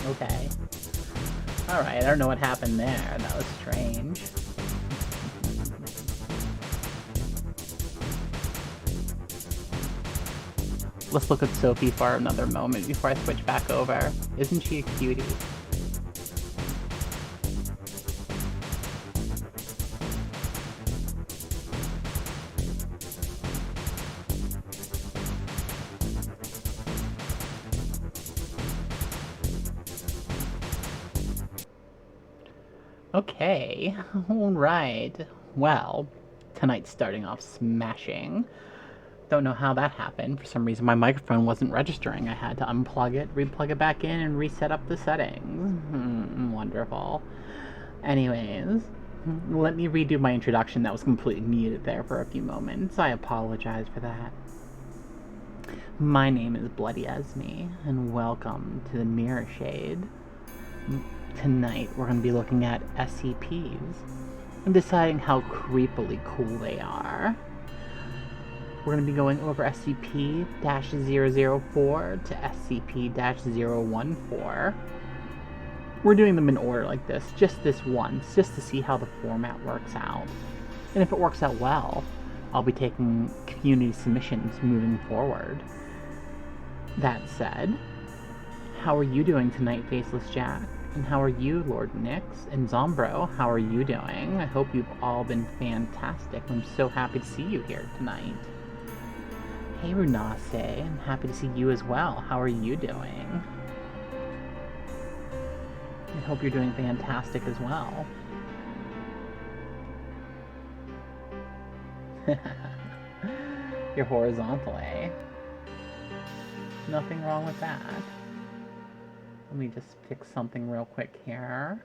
Okay. Alright, I don't know what happened there. That was strange. Let's look at Sophie for another moment before I switch back over. Isn't she a cutie? Okay, alright. Well, tonight's starting off smashing. Don't know how that happened. For some reason my microphone wasn't registering. I had to unplug it, replug it back in, and reset up the settings. Wonderful. Anyways, let me redo my introduction that was completely muted there for a few moments. I apologize for that. My name is Bloody Esme, and welcome to the Mirror Shade. Tonight we're going to be looking at SCPs and deciding how creepily cool they are. We're going to be going over SCP-004 to SCP-014. We're doing them in order like this, just this once, just to see how the format works out. And if it works out well, I'll be taking community submissions moving forward. That said, how are you doing tonight, Faceless Jack? And how are you, Lord Nix? And Zombro, how are you doing? I hope you've all been fantastic. I'm so happy to see you here tonight. Hey, Runase, I'm happy to see you as well. How are you doing? I hope you're doing fantastic as well. You're horizontal, eh? Nothing wrong with that. Let me just fix something real quick here.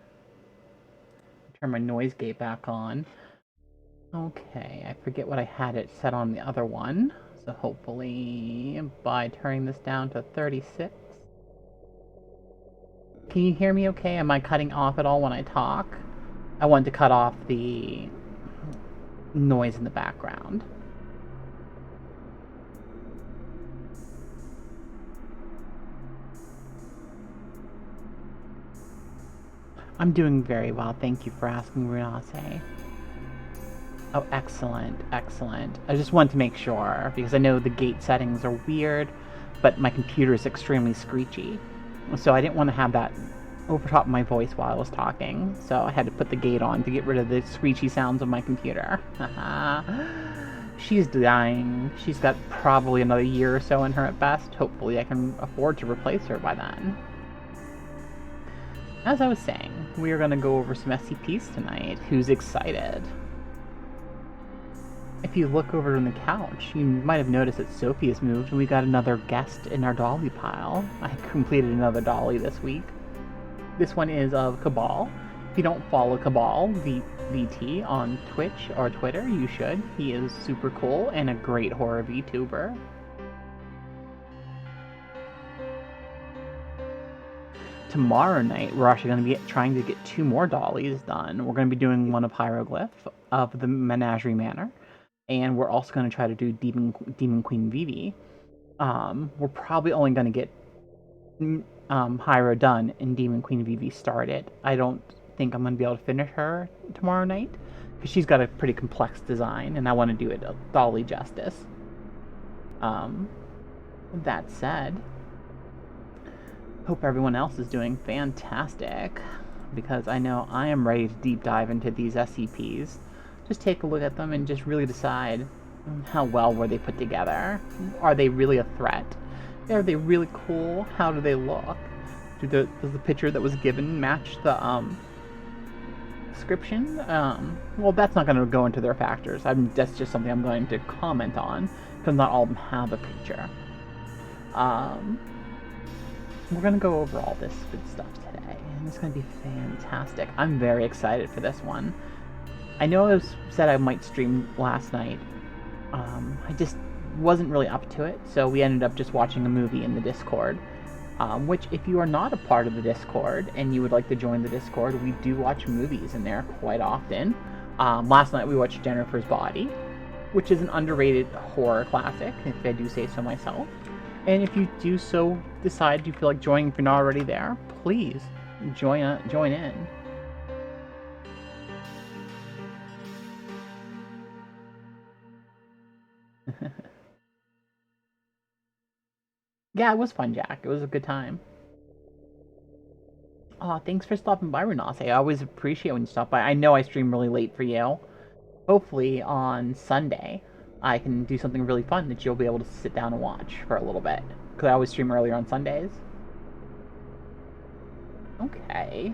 Turn my noise gate back on. Okay, I forget what I had it set on the other one. So hopefully by turning this down to 36. Can you hear me okay? Am I cutting off at all when I talk? I want to cut off the noise in the background. I'm doing very well, thank you for asking, Runase. Oh, excellent, excellent. I just wanted to make sure, because I know the gate settings are weird, but my computer is extremely screechy. So I didn't want to have that over top of my voice while I was talking, so I had to put the gate on to get rid of the screechy sounds of my computer. She's dying. She's got probably another year or so in her at best. Hopefully I can afford to replace her by then. As I was saying, we are going to go over some SCPs tonight. Who's excited? If you look over on the couch, you might have noticed that Sophie has moved and we got another guest in our dolly pile. I completed another dolly this week. This one is of Cabal. If you don't follow Cabal, VT, on Twitch or Twitter, you should. He is super cool and a great horror VTuber. Tomorrow night, we're actually going to be trying to get 2 more dollies done. We're going to be doing one of Hieroglyph of the Menagerie Manor, and we're also going to try to do Demon Queen Vivi. We're probably only going to get Hyro done and Demon Queen Vivi started. I don't think I'm going to be able to finish her tomorrow night, because she's got a pretty complex design, and I want to do it dolly justice. That said, hope everyone else is doing fantastic, because I know I am ready to deep dive into these SCPs. Just take a look at them and just really decide how well were they put together. Are they really a threat? Are they really cool? How do they look? Does the picture that was given match the description? Well, that's not going to go into their factors. That's just something I'm going to comment on, because not all of them have a picture. We're going to go over all this good stuff today, and it's going to be fantastic. I'm very excited for this one. I know I said I might stream last night. I just wasn't really up to it, so we ended up just watching a movie in the Discord. Which, if you are not a part of the Discord and you would like to join the Discord, we do watch movies in there quite often. Last night we watched Jennifer's Body, which is an underrated horror classic, if I do say so myself. And if you do so decide you feel like joining if you're not already there, please join in. Yeah, it was fun, Jack. It was a good time. Oh, thanks for stopping by, Renase. I always appreciate when you stop by. I know I stream really late for you. Hopefully on Sunday, I can do something really fun that you'll be able to sit down and watch for a little bit. Because I always stream earlier on Sundays. Okay.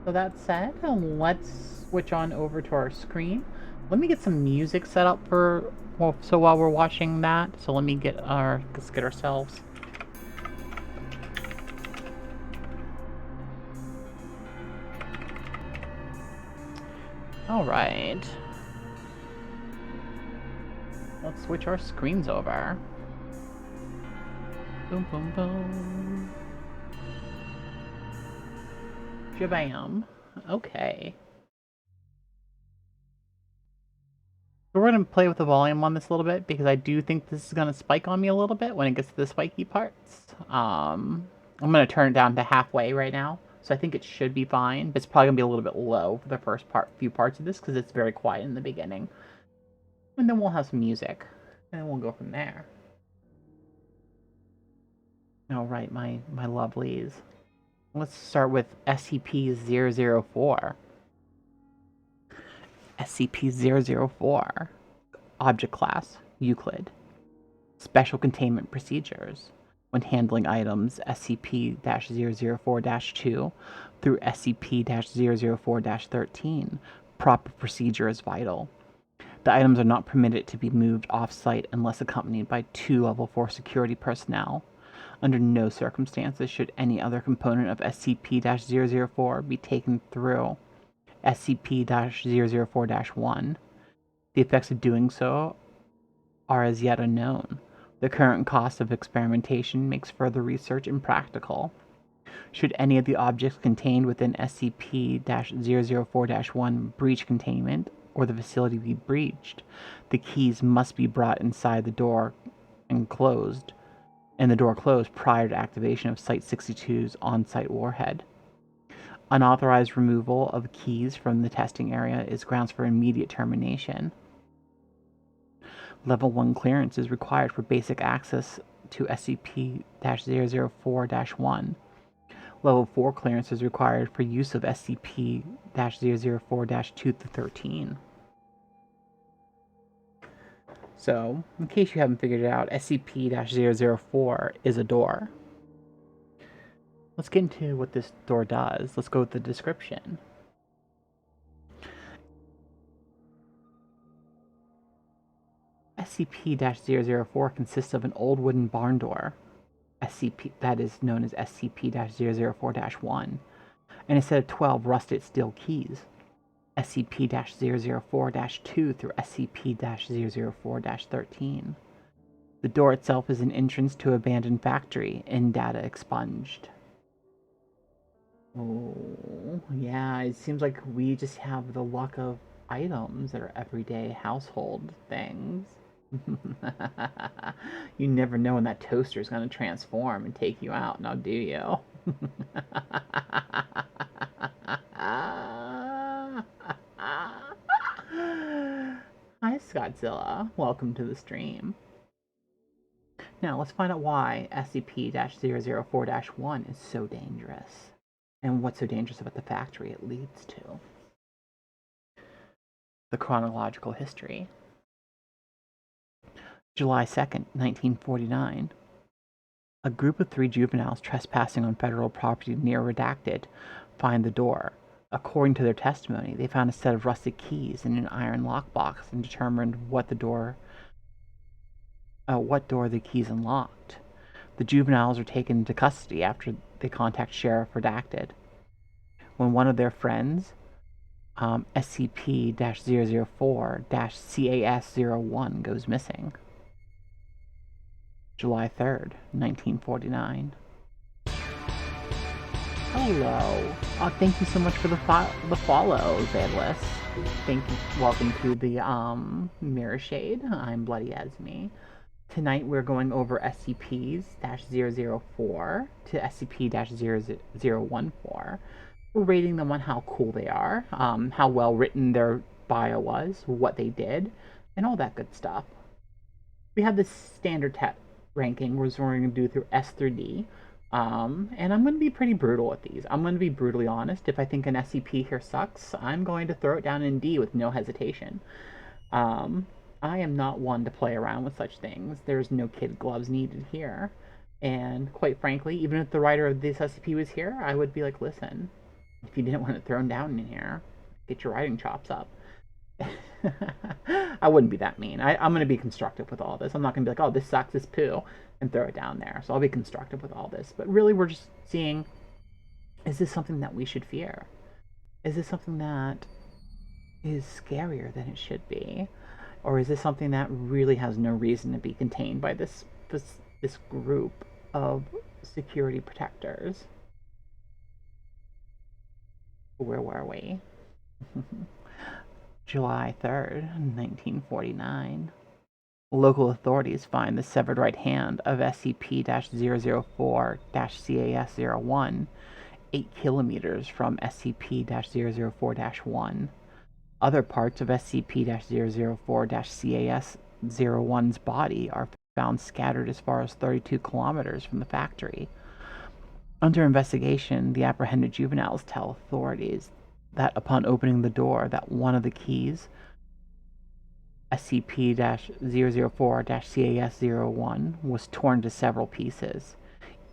So that said, let's switch on over to our screen. Let me get some music set up for, well, so while we're watching that, so let's get ourselves. All right. Let's switch our screens over. Boom, boom, boom. Jabam. Okay. So we're going to play with the volume on this a little bit because I do think this is going to spike on me a little bit when it gets to the spiky parts. I'm going to turn it down to halfway right now. So I think it should be fine, but it's probably going to be a little bit low for the first few parts of this because it's very quiet in the beginning. And then we'll have some music, and we'll go from there. All right, my lovelies. Let's start with SCP-004. SCP-004. Object Class, Euclid. Special Containment Procedures. When handling items SCP-004-2 through SCP-004-13, proper procedure is vital. The items are not permitted to be moved off-site unless accompanied by 2 Level 4 security personnel. Under no circumstances should any other component of SCP-004 be taken through SCP-004-1. The effects of doing so are as yet unknown. The current cost of experimentation makes further research impractical. Should any of the objects contained within SCP-004-1 breach containment, or the facility be breached, the keys must be brought inside the door and the door closed prior to activation of Site-62's on-site warhead. Unauthorized removal of keys from the testing area is grounds for immediate termination. Level 1 clearance is required for basic access to SCP-004-1. Level 4 clearance is required for use of SCP-004-2-13. So, in case you haven't figured it out, SCP-004 is a door. Let's get into what this door does. Let's go with the description. SCP-004 consists of an old wooden barn door, that is known as SCP-004-1, and a set of 12 rusted steel keys, SCP-004-2 through SCP-004-13. The door itself is an entrance to an abandoned factory and data expunged. Oh, yeah, it seems like we just have the luck of items that are everyday household things. You never know when that toaster is going to transform and take you out, now do you? Hi, Scottzilla. Welcome to the stream. Now, let's find out why SCP-004-1 is so dangerous, and what's so dangerous about the factory it leads to. The chronological history. July 2nd, 1949. A group of 3 juveniles trespassing on federal property near Redacted find the door. According to their testimony, they found a set of rusted keys in an iron lockbox and determined what door the keys unlocked. The juveniles are taken into custody after they contact Sheriff Redacted. When one of their friends, SCP-004-CAS-01, goes missing. July 3rd, 1949. Hello. Thank you so much for the follow, Zayless. Thank you. Welcome to the Mirror Shade. I'm Bloody Esme. Tonight we're going over SCPs-004 to SCP-0014. We're rating them on how cool they are, how well written their bio was, what they did, and all that good stuff. We have this standard ranking we're going to do through S through D. And I'm going to be pretty brutal with these. I'm going to be brutally honest. If I think an SCP here sucks, I'm going to throw it down in D with no hesitation. I am not one to play around with such things. There's no kid gloves needed here. And quite frankly, even if the writer of this SCP was here, I would be like, listen, if you didn't want it thrown down in here, get your writing chops up. I wouldn't be that mean. I'm going to be constructive with all this. I'm not going to be like, oh, this sucks, this poo, and throw it down there. So I'll be constructive with all this. But really, we're just seeing, is this something that we should fear? Is this something that is scarier than it should be? Or is this something that really has no reason to be contained by this group of security protectors? Where were we? July 3rd, 1949. Local authorities find the severed right hand of SCP-004-CAS-01, 8 kilometers from SCP-004-1. Other parts of SCP-004-CAS-01's body are found scattered as far as 32 kilometers from the factory. Under investigation, the apprehended juveniles tell authorities that upon opening the door, that one of the keys, SCP-004-CAS-01, was torn to several pieces,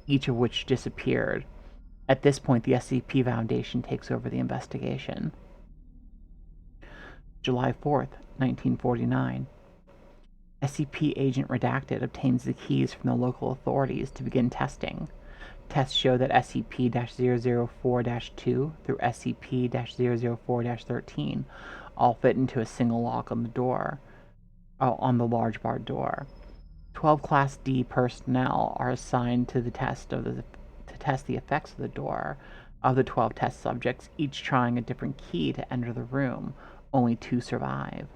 each of which disappeared. At this point, the SCP Foundation takes over the investigation. July 4th, 1949. SCP Agent Redacted obtains the keys from the local authorities to begin testing. Tests show that SCP-004-2 through SCP-004-13 all fit into a single lock on the door, on the large barred door. 12 Class D personnel are assigned to test the effects of the door. Of the 12 test subjects, each trying a different key to enter the room, only 2 survive.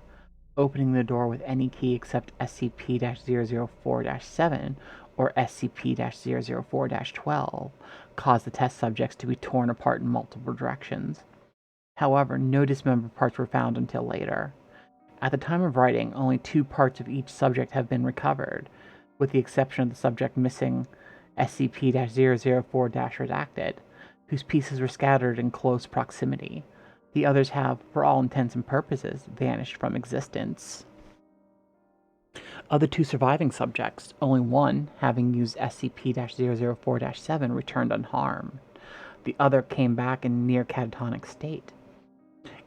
Opening the door with any key except SCP-004-7 or SCP-004-12 caused the test subjects to be torn apart in multiple directions. However, no dismembered parts were found until later. At the time of writing, only 2 parts of each subject have been recovered, with the exception of the subject missing SCP-004-redacted, whose pieces were scattered in close proximity. The others have, for all intents and purposes, vanished from existence. Of the 2 surviving subjects, only one, having used SCP-004-7, returned unharmed. The other came back in near catatonic state,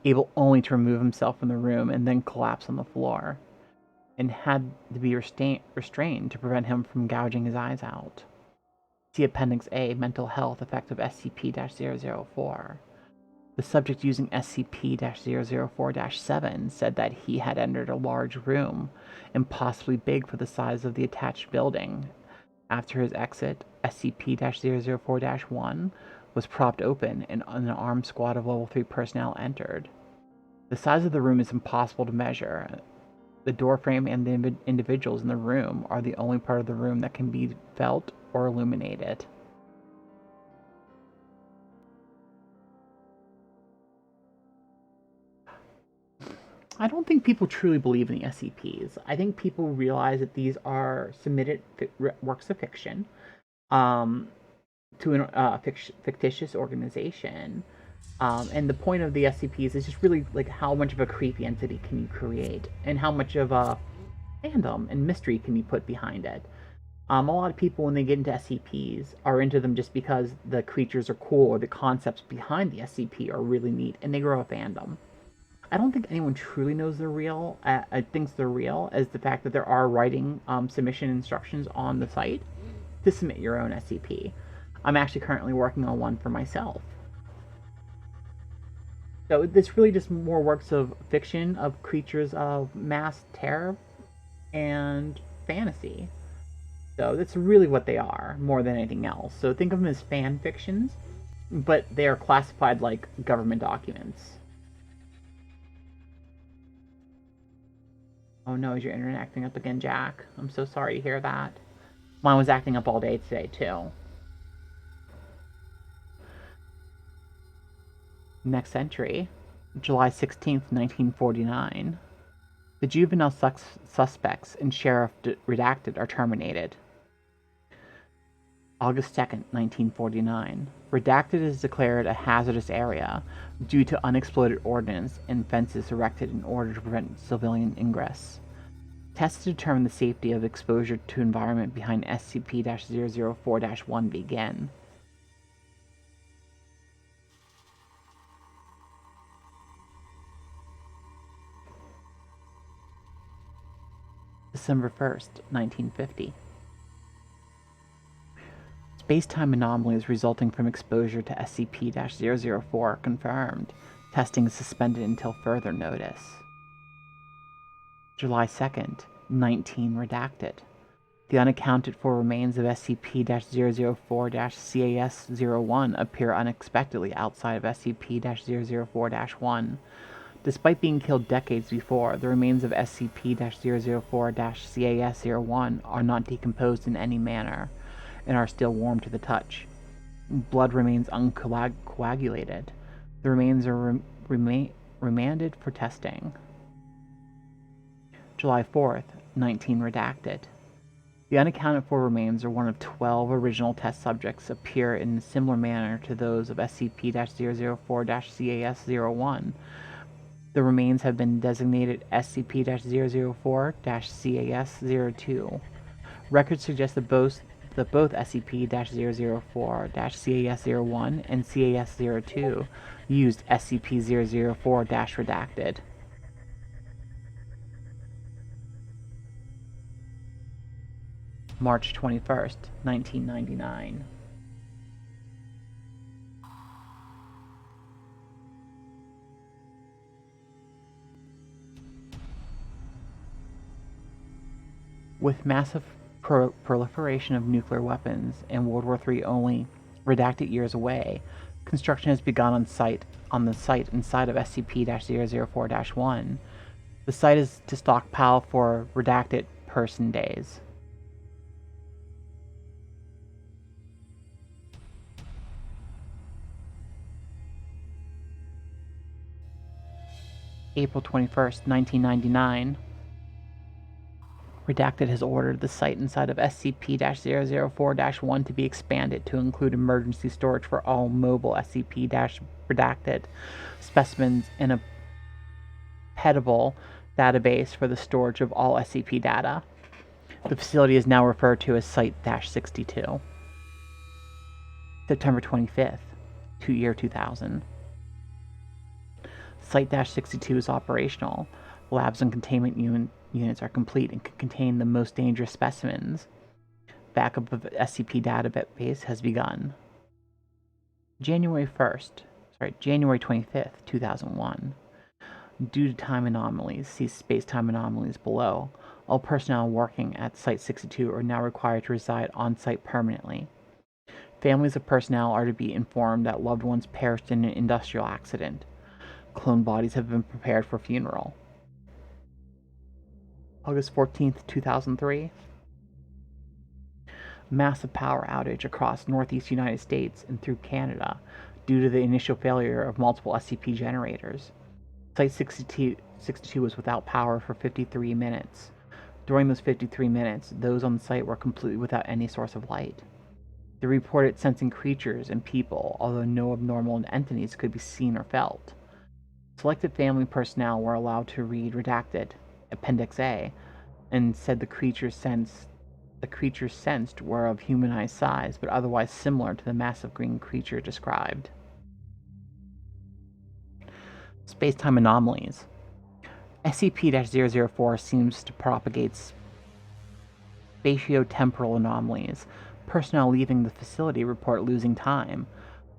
able only to remove himself from the room and then collapse on the floor, and had to be restrained to prevent him from gouging his eyes out. See Appendix A, Mental Health Effect of SCP-004. The subject using SCP-004-7 said that he had entered a large room, impossibly big for the size of the attached building. After his exit, SCP-004-1 was propped open and an armed squad of Level 3 personnel entered. The size of the room is impossible to measure. The doorframe and the individuals in the room are the only part of the room that can be felt or illuminated. I don't think people truly believe in the SCPs. I think people realize that these are submitted works of fiction to a fictitious organization. And the point of the SCPs is just really like how much of a creepy entity can you create and how much of a fandom and mystery can you put behind it. A lot of people, when they get into SCPs, are into them just because the creatures are cool or the concepts behind the SCP are really neat, and they grow a fandom. I don't think anyone truly knows they're real, thinks they're real, as the fact that there are writing submission instructions on the site to submit your own SCP. I'm actually currently working on one for myself. So this really just more works of fiction, of creatures of mass terror and fantasy. So that's really what they are, more than anything else. So think of them as fan fictions, but they are classified like government documents. Oh no, is your internet acting up again, Jack? I'm so sorry to hear that. Mine was acting up all day today, too. Next entry, July 16th, 1949. The juvenile suspects in Sheriff Redacted are terminated. August 2nd, 1949. Redacted is declared a hazardous area due to unexploded ordnance and fences erected in order to prevent civilian ingress. Tests to determine the safety of exposure to environment behind SCP-004-1 begin. December 1st, 1950. Space-time anomalies resulting from exposure to SCP-004 confirmed. Testing is suspended until further notice. July 2nd, 19 redacted. The unaccounted for remains of SCP-004-CAS-01 appear unexpectedly outside of SCP-004-1. Despite being killed decades before, the remains of SCP-004-CAS-01 are not decomposed in any manner and are still warm to the touch. Blood remains uncoagulated. The remains are remanded for testing. July 4th, 19 redacted. The unaccounted for remains are one of 12 original test subjects appear in a similar manner to those of SCP-004-CAS-01. The remains have been designated SCP-004-CAS-02. Records suggest that both SCP-004-CAS-01 and CAS-02 used SCP-004-redacted. March 21st, 1999. With massive proliferation of nuclear weapons and World War III only redacted years away, construction has begun on the site inside of SCP-004-1. The site is to stockpile for redacted person days. April 21st, 1999. Redacted has ordered the site inside of SCP-004-1 to be expanded to include emergency storage for all mobile SCP-redacted specimens and a petable database for the storage of all SCP data. The facility is now referred to as Site-62. September 25th, year 2000. Site-62 is operational. Labs and containment units are complete and can contain the most dangerous specimens. Backup of SCP database has begun. January 25th, 2001. Due to time anomalies, see space-time anomalies below, all personnel working at Site-62 are now required to reside on-site permanently. Families of personnel are to be informed that loved ones perished in an industrial accident. Clone bodies have been prepared for funeral. August 14th, 2003. Massive power outage across northeast United States and through Canada due to the initial failure of multiple SCP generators. Site-62 was without power for 53 minutes. During those 53 minutes, those on the site were completely without any source of light. They reported sensing creatures and people, although no abnormal entities could be seen or felt. Selected family personnel were allowed to read Redacted, Appendix A, and said the creatures sensed were of humanized size, but otherwise similar to the massive green creature described. Space-time anomalies. SCP-004 seems to propagate spatiotemporal anomalies. Personnel leaving the facility report losing time.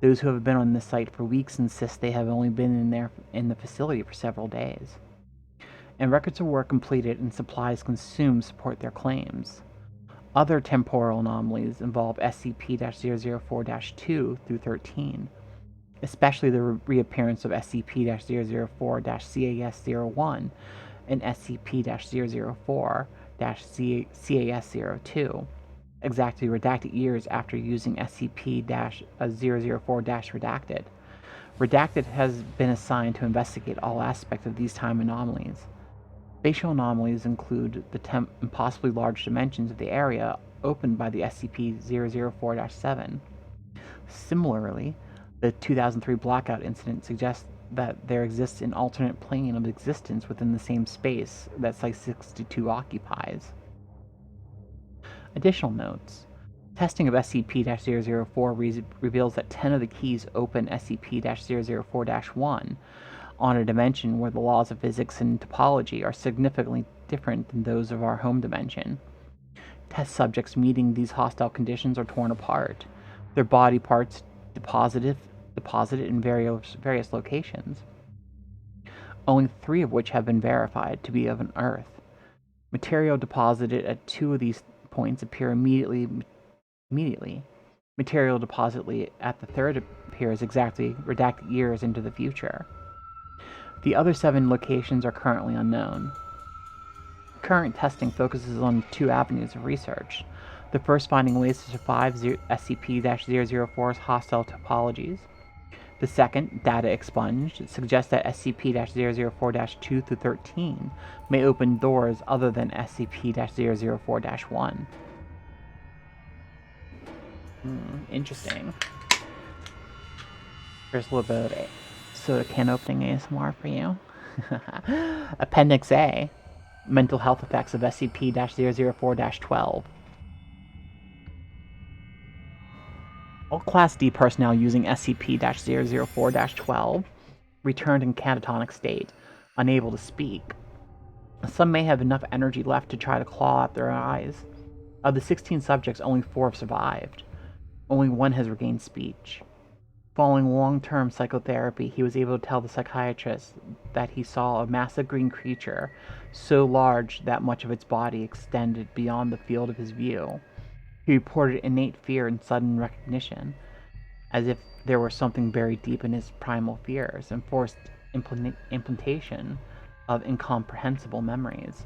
Those who have been on the site for weeks insist they have only been in the facility for several days. And records of work completed and supplies consumed support their claims. Other temporal anomalies involve SCP-004-2 through 13, especially the reappearance of SCP-004-CAS-01 in SCP-004-CAS-02, exactly redacted years after using SCP-004-redacted. Redacted has been assigned to investigate all aspects of these time anomalies. Spatial anomalies include the impossibly large dimensions of the area opened by the SCP-004-7. Similarly, the 2003 blackout incident suggests that there exists an alternate plane of existence within the same space that Site-62 occupies. Additional notes. Testing of SCP-004 reveals that 10 of the keys open SCP-004-1 on a dimension where the laws of physics and topology are significantly different than those of our home dimension. Test subjects meeting these hostile conditions are torn apart, their body parts deposited in various locations, only 3 of which have been verified to be of an Earth. Material deposited at 2 of these points appear immediately. Material deposited at the 3rd appears exactly redacted years into the future. The other 7 locations are currently unknown. Current testing focuses on 2 avenues of research. The first, finding ways to survive SCP-004's hostile topologies. The second, data expunged, suggests that SCP-004-2 through 13 may open doors other than SCP-004-1. Interesting. Here's a little bit of soda can opening ASMR for you. Appendix A. Mental health effects of SCP-004-12. All Class D personnel using SCP-004-12 returned in catatonic state, unable to speak. Some may have enough energy left to try to claw out their eyes. Of the 16 subjects, only 4 have survived. Only 1 has regained speech. Following long-term psychotherapy, he was able to tell the psychiatrist that he saw a massive green creature, so large that much of its body extended beyond the field of his view. He reported innate fear and sudden recognition, as if there were something buried deep in his primal fears, and forced implantation of incomprehensible memories.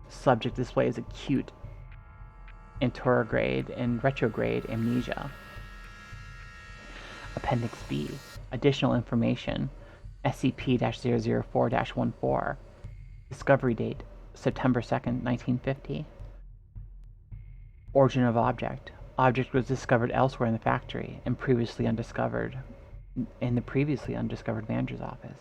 The subject displays acute anterograde and retrograde amnesia. Appendix B. Additional information. SCP-004-14. Discovery date, September 2nd, 1950. Origin of object. Object was discovered elsewhere in the factory and previously undiscovered in the previously undiscovered manager's office.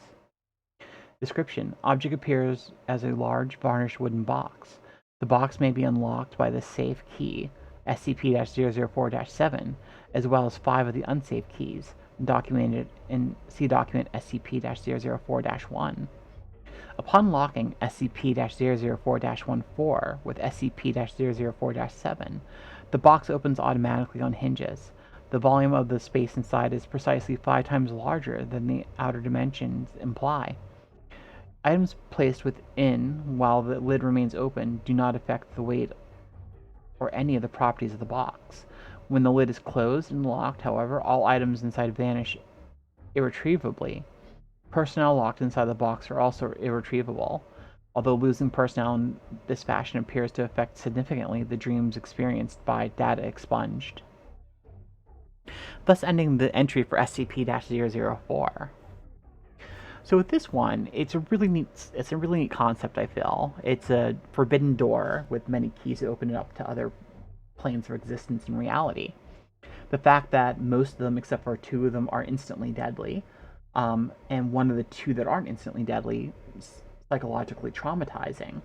Description. Object appears as a large varnished wooden box. The box may be unlocked by the safe key, SCP-004-7, as well as 5 of the unsafe keys, documented in C document SCP-004-1. Upon locking SCP-004-14 with SCP-004-7, the box opens automatically on hinges. The volume of the space inside is precisely 5 times larger than the outer dimensions imply. Items placed within while the lid remains open do not affect the weight or any of the properties of the box. When the lid is closed and locked, however, all items inside vanish irretrievably. Personnel locked inside the box are also irretrievable, although losing personnel in this fashion appears to affect significantly the dreams experienced by data expunged, thus ending the entry for SCP-004. So with this one, it's a really neat concept, I feel. It's a forbidden door with many keys to open it up to other planes of existence and reality. The fact that most of them, except for 2 of them, are instantly deadly, and one of the 2 that aren't instantly deadly is psychologically traumatizing,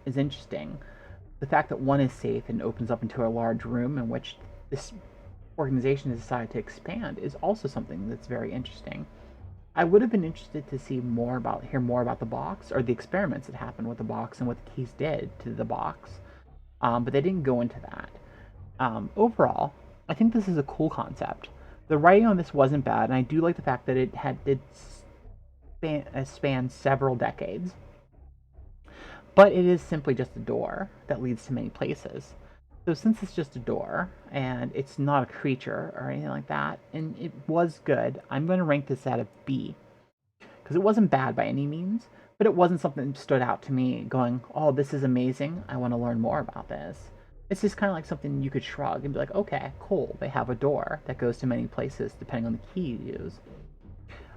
is interesting. The fact that 1 is safe and opens up into a large room in which this organization has decided to expand is also something that's very interesting. I would have been interested to hear more about the box, or the experiments that happened with the box and what the keys did to the box, but they didn't go into that. Overall, I think this is a cool concept. The writing on this wasn't bad, and I do like the fact that it spanned several decades. But it is simply just a door that leads to many places. So since it's just a door, and it's not a creature or anything like that, and it was good, I'm going to rank this at a B. Because it wasn't bad by any means, but it wasn't something that stood out to me going, oh, this is amazing, I want to learn more about this. It's just kind of like something you could shrug and be like, okay, cool, they have a door that goes to many places depending on the key you use.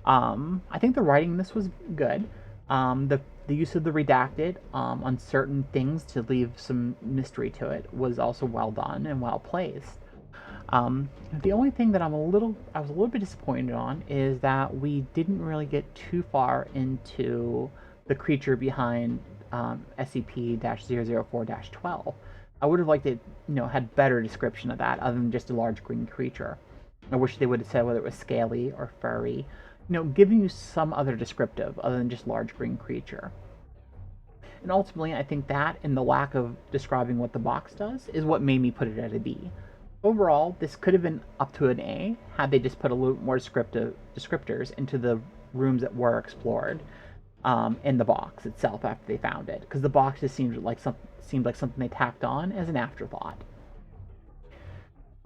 I think the writing in this was good. The use of the redacted on certain things to leave some mystery to it was also well done and well placed. The only thing that I was a little bit disappointed on is that we didn't really get too far into the creature behind SCP-004-12. I would have liked it, had better description of that other than just a large green creature. I wish they would have said whether it was scaly or furry, giving you some other descriptive other than just large green creature. And ultimately, I think that and the lack of describing what the box does is what made me put it at a B. Overall, this could have been up to an A had they just put a little more descriptors into the rooms that were explored in the box itself after they found it, because the box just seemed like something they tacked on as an afterthought.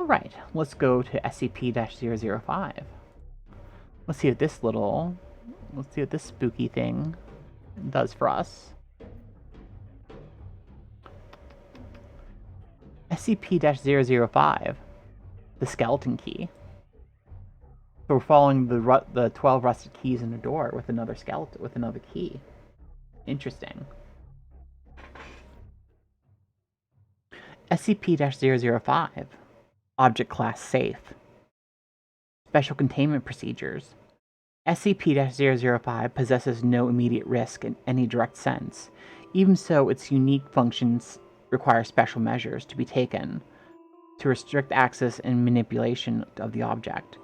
All right, let's go to SCP-005. Let's see what this spooky thing does for us. SCP-005, the skeleton key. So we're following the 12 rusted keys in a door with another skeleton, with another key. Interesting. SCP-005, Object Class Safe. Special Containment Procedures. SCP-005 possesses no immediate risk in any direct sense. Even so, its unique functions require special measures to be taken to restrict access and manipulation of the object.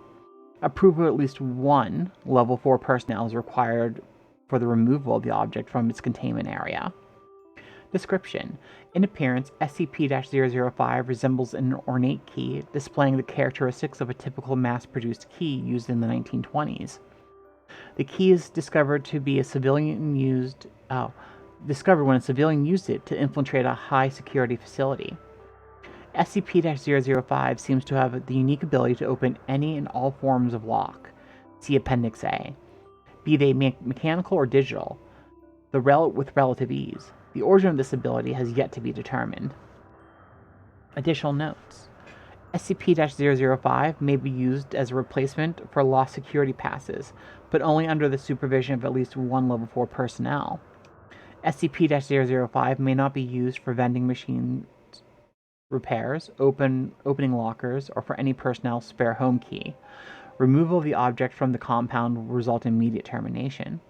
Approval of at least one Level 4 personnel is required for the removal of the object from its containment area. Description. In appearance, SCP-005 resembles an ornate key displaying the characteristics of a typical mass-produced key used in the 1920s. The key is discovered when a civilian used it to infiltrate a high-security facility. SCP-005 seems to have the unique ability to open any and all forms of lock. See Appendix A. Be they mechanical or digital, with relative ease. The origin of this ability has yet to be determined. Additional notes. SCP-005 may be used as a replacement for lost security passes, but only under the supervision of at least one Level 4 personnel. SCP-005 may not be used for vending machine repairs, opening lockers, or for any personnel's spare home key. Removal of the object from the compound will result in immediate termination.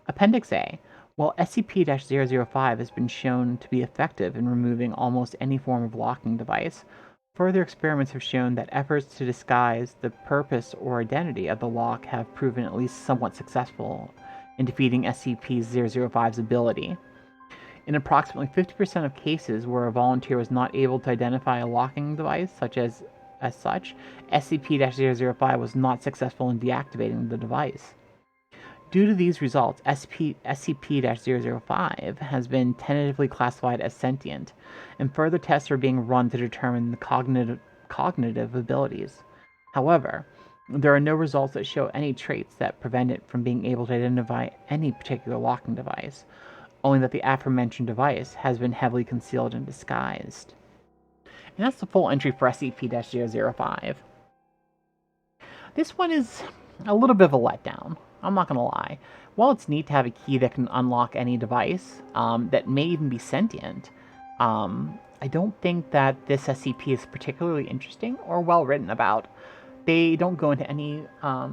Appendix A. While SCP-005 has been shown to be effective in removing almost any form of locking device, further experiments have shown that efforts to disguise the purpose or identity of the lock have proven at least somewhat successful in defeating SCP-005's ability. In approximately 50% of cases where a volunteer was not able to identify a locking device, SCP-005 was not successful in deactivating the device. Due to these results, SCP-005 has been tentatively classified as sentient, and further tests are being run to determine the cognitive abilities. However, there are no results that show any traits that prevent it from being able to identify any particular locking device, only that the aforementioned device has been heavily concealed and disguised. And that's the full entry for SCP-005. This one is a little bit of a letdown. I'm not going to lie. While it's neat to have a key that can unlock any device, that may even be sentient, I don't think that this SCP is particularly interesting or well written about. They don't go into any, I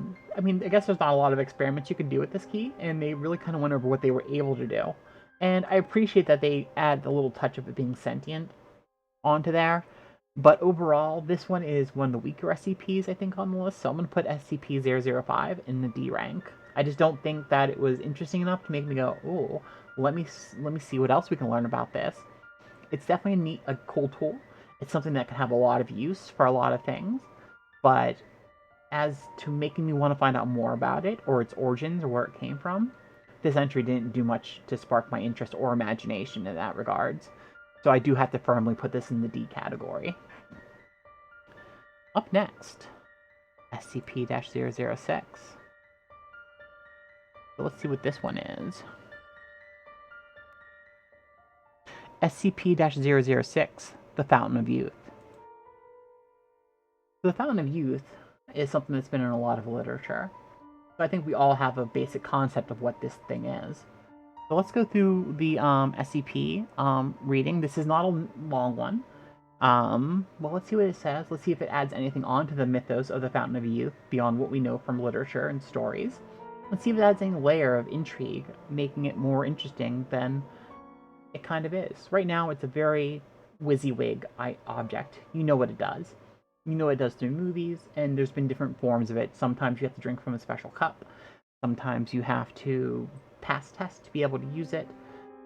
guess there's not a lot of experiments you could do with this key, and they really kind of went over what they were able to do. And I appreciate that they add the little touch of it being sentient onto there. But overall, this one is one of the weaker SCPs, I think, on the list. So I'm going to put SCP-005 in the D rank. I just don't think that it was interesting enough to make me go, oh, let me see what else we can learn about this. It's definitely a cool tool. It's something that can have a lot of use for a lot of things. But as to making me want to find out more about it, or its origins, or where it came from, this entry didn't do much to spark my interest or imagination in that regards. So I do have to firmly put this in the D category. Up next, SCP-006. So let's see what this one is. SCP-006, the Fountain of Youth. So the Fountain of Youth is something that's been in a lot of literature. So I think we all have a basic concept of what this thing is. So let's go through the SCP reading. This is not a long one. Well, let's see what it says. Let's see if it adds anything onto the mythos of the Fountain of Youth beyond what we know from literature and stories. Let's see if it adds any layer of intrigue, making it more interesting than it kind of is. Right now, it's a very WYSIWYG object. You know what it does. You know what it does through movies, and there's been different forms of it. Sometimes you have to drink from a special cup. Sometimes you have to pass tests to be able to use it.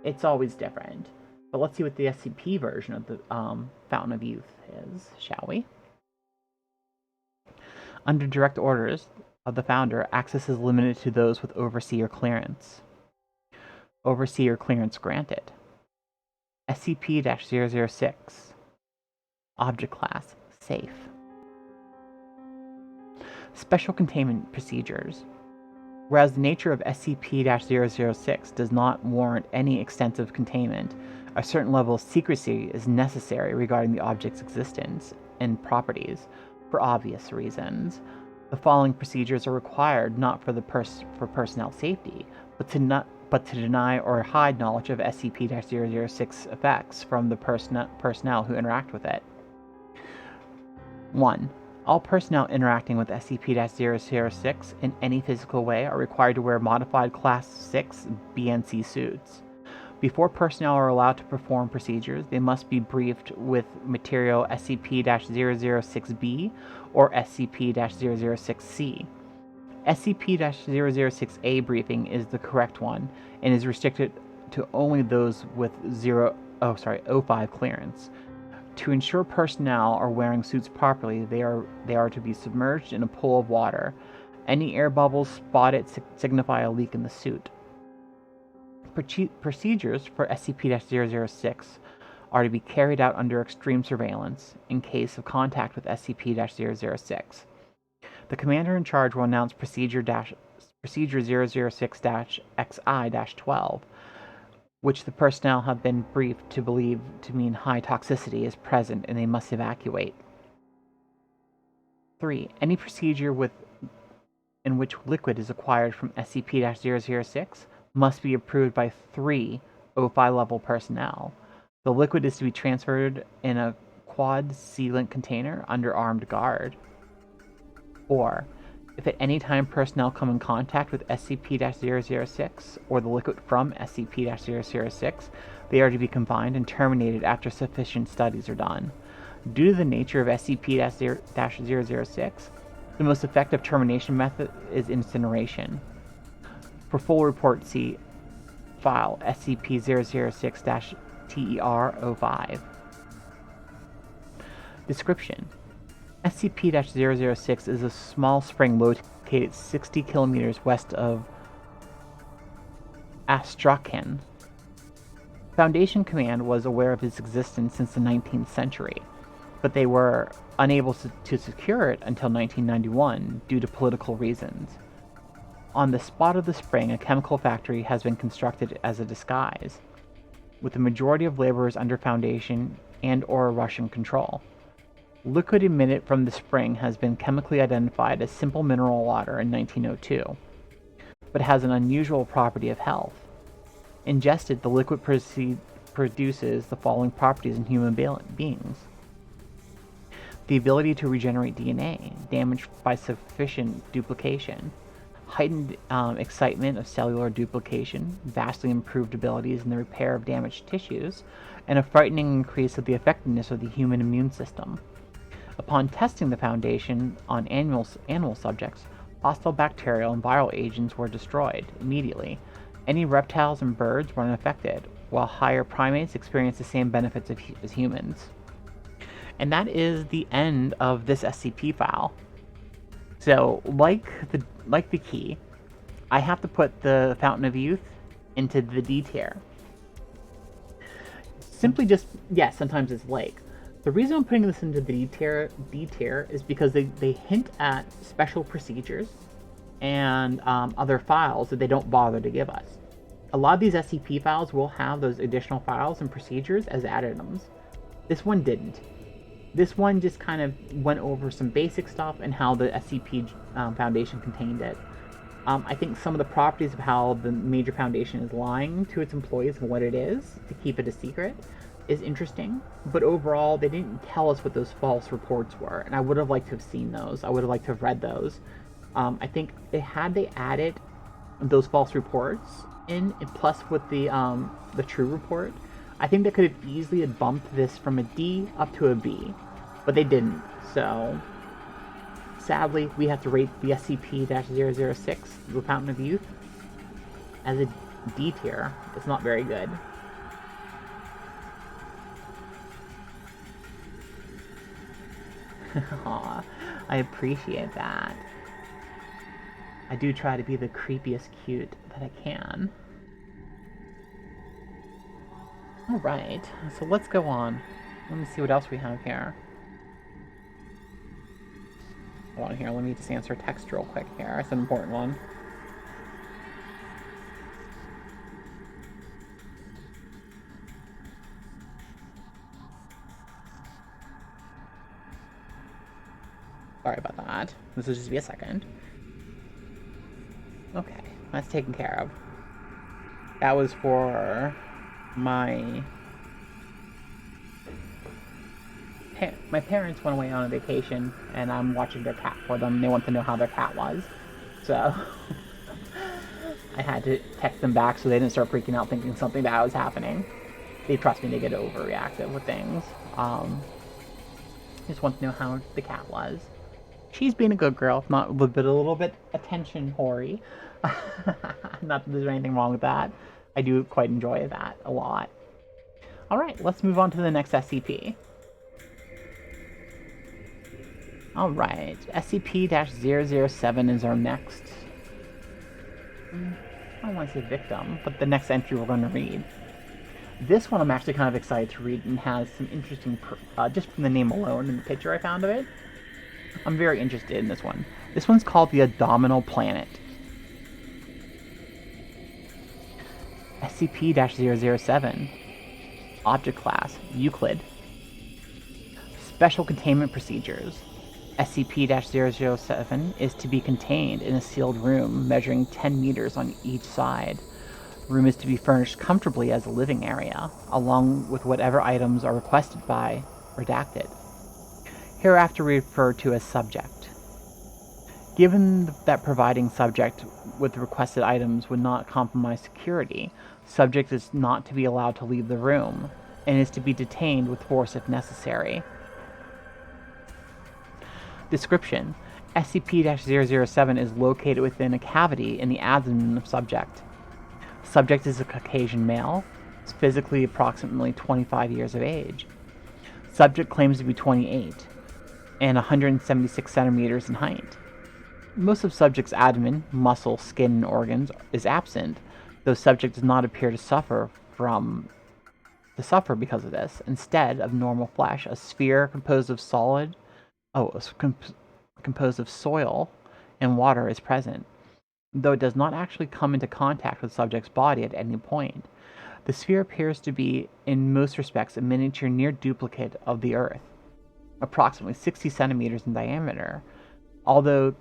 It's always different. But let's see what the SCP version of the Fountain of Youth is, shall we? Under direct orders of the founder, access is limited to those with overseer clearance. Overseer clearance granted. SCP-006. Object class, safe. Special containment procedures. Whereas the nature of SCP-006 does not warrant any extensive containment, a certain level of secrecy is necessary regarding the object's existence and properties for obvious reasons. The following procedures are required not for personnel safety, but to deny or hide knowledge of SCP-006 effects from the personnel who interact with it. 1. All personnel interacting with SCP-006 in any physical way are required to wear modified Class 6 BNC suits. Before personnel are allowed to perform procedures, they must be briefed with material SCP-006-B or SCP-006-C. SCP-006-A briefing is the correct one and is restricted to only those with 05 clearance. To ensure personnel are wearing suits properly, they are to be submerged in a pool of water. Any air bubbles spotted signify a leak in the suit. Procedures for SCP-006 are to be carried out under extreme surveillance in case of contact with SCP-006. The commander in charge will announce Procedure 006-XI-12, which the personnel have been briefed to believe to mean high toxicity is present and they must evacuate. 3. Any procedure in which liquid is acquired from SCP-006 must be approved by 3 05 level personnel. The liquid is to be transferred in a quad sealant container under armed guard. 4. If at any time personnel come in contact with SCP-006 or the liquid from SCP-006, they are to be confined and terminated after sufficient studies are done. Due to the nature of SCP-006, the most effective termination method is incineration. For full report, see file SCP-006-TER-05. Description: SCP-006 is a small spring located 60 kilometers west of Astrakhan. Foundation Command was aware of its existence since the 19th century, but they were unable to secure it until 1991 due to political reasons. On the spot of the spring, a chemical factory has been constructed as a disguise, with the majority of laborers under Foundation and/or Russian control. Liquid emitted from the spring has been chemically identified as simple mineral water in 1902, but has an unusual property of health. Ingested, the liquid produces the following properties in human beings: the ability to regenerate DNA, damaged by sufficient duplication, heightened excitement of cellular duplication, vastly improved abilities in the repair of damaged tissues, and a frightening increase of the effectiveness of the human immune system. Upon testing the Foundation on animal subjects, hostile bacterial and viral agents were destroyed immediately. Any reptiles and birds were unaffected, while higher primates experienced the same benefits as humans. And that is the end of this SCP file. So, like the key, I have to put the Fountain of Youth into the D tier. Simply just, yes, sometimes it's like. The reason I'm putting this into the D tier is because they hint at special procedures and other files that they don't bother to give us. A lot of these SCP files will have those additional files and procedures as addendums. This one didn't. This one just kind of went over some basic stuff and how the SCP Foundation contained it. I think some of the properties of how the major foundation is lying to its employees and what it is to keep it a secret is interesting, but overall they didn't tell us what those false reports were, and I would have liked to have seen those. I would have liked to have read those. I think had they added those false reports in, plus with the true report, I think they could have easily had bumped this from a D up to a B, but they didn't. So sadly, we have to rate the SCP-006, the Fountain of Youth, as a D tier. It's not very good. Aw, I appreciate that. I do try to be the creepiest cute that I can. Alright, so let's go on. Let me see what else we have here. Hold on here, let me just answer a text real quick here. It's an important one. Sorry about that. This will just be a second. Okay, that's taken care of. That was for my parents went away on a vacation, and I'm watching their cat for them. They want to know how their cat was, so I had to text them back so they didn't start freaking out thinking something bad was happening. They trust me to get overreactive with things. Just want to know how the cat was. She's being a good girl, not a little bit attention whory. Not that there's anything wrong with that. I do quite enjoy that a lot. Alright, let's move on to the next SCP. Alright, SCP-007 is our next... I don't want to say victim, but the next entry we're going to read. This one I'm actually kind of excited to read and has some interesting... just from the name alone and the picture I found of it. I'm very interested in this one. This one's called the Abdominal Planet. SCP-007. Object Class, Euclid. Special Containment Procedures. SCP-007 is to be contained in a sealed room measuring 10 meters on each side. The room is to be furnished comfortably as a living area, along with whatever items are requested by Redacted, hereafter referred to as Subject. Given that providing Subject with the requested items would not compromise security, Subject is not to be allowed to leave the room, and is to be detained with force if necessary. Description: SCP-007 is located within a cavity in the abdomen of Subject. Subject is a Caucasian male, is physically approximately 25 years of age. Subject claims to be 28 and 176 centimeters in height. Most of Subject's abdomen, muscle, skin, and organs is absent, though Subject does not appear to suffer because of this. Instead of normal flesh, a sphere composed of composed of soil and water is present, though it does not actually come into contact with the Subject's body at any point. The sphere appears to be, in most respects, a miniature near duplicate of the Earth, approximately 60 centimeters in diameter, although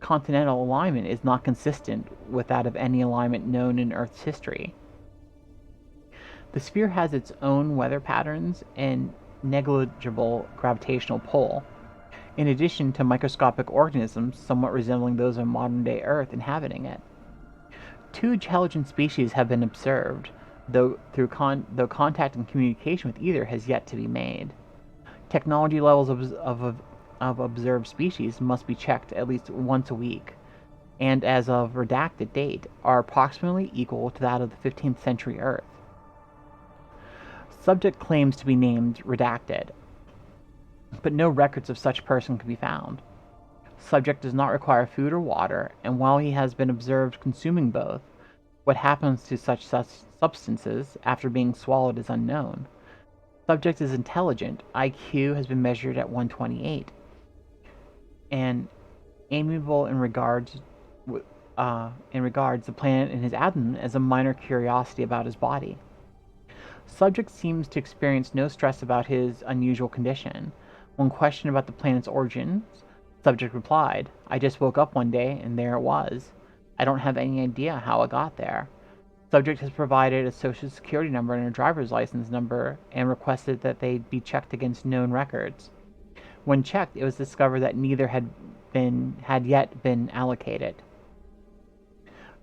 continental alignment is not consistent with that of any alignment known in Earth's history. The sphere has its own weather patterns and negligible gravitational pull, in addition to microscopic organisms somewhat resembling those of modern-day Earth inhabiting it. 2 intelligent species have been observed, though contact and communication with either has yet to be made. Technology levels of observed species must be checked at least once a week, and as of redacted date, are approximately equal to that of the 15th century Earth. Subject claims to be named Redacted, but no records of such person can be found. Subject does not require food or water, and while he has been observed consuming both, what happens to such substances after being swallowed is unknown. Subject is intelligent. IQ has been measured at 128, and amiable in regards and regards the planet in his abdomen as a minor curiosity about his body. Subject seems to experience no stress about his unusual condition. When questioned about the planet's origins, subject replied, "I just woke up one day and there it was. I don't have any idea how it got there." Subject has provided a social security number and a driver's license number and requested that they be checked against known records. When checked, it was discovered that neither had yet been allocated.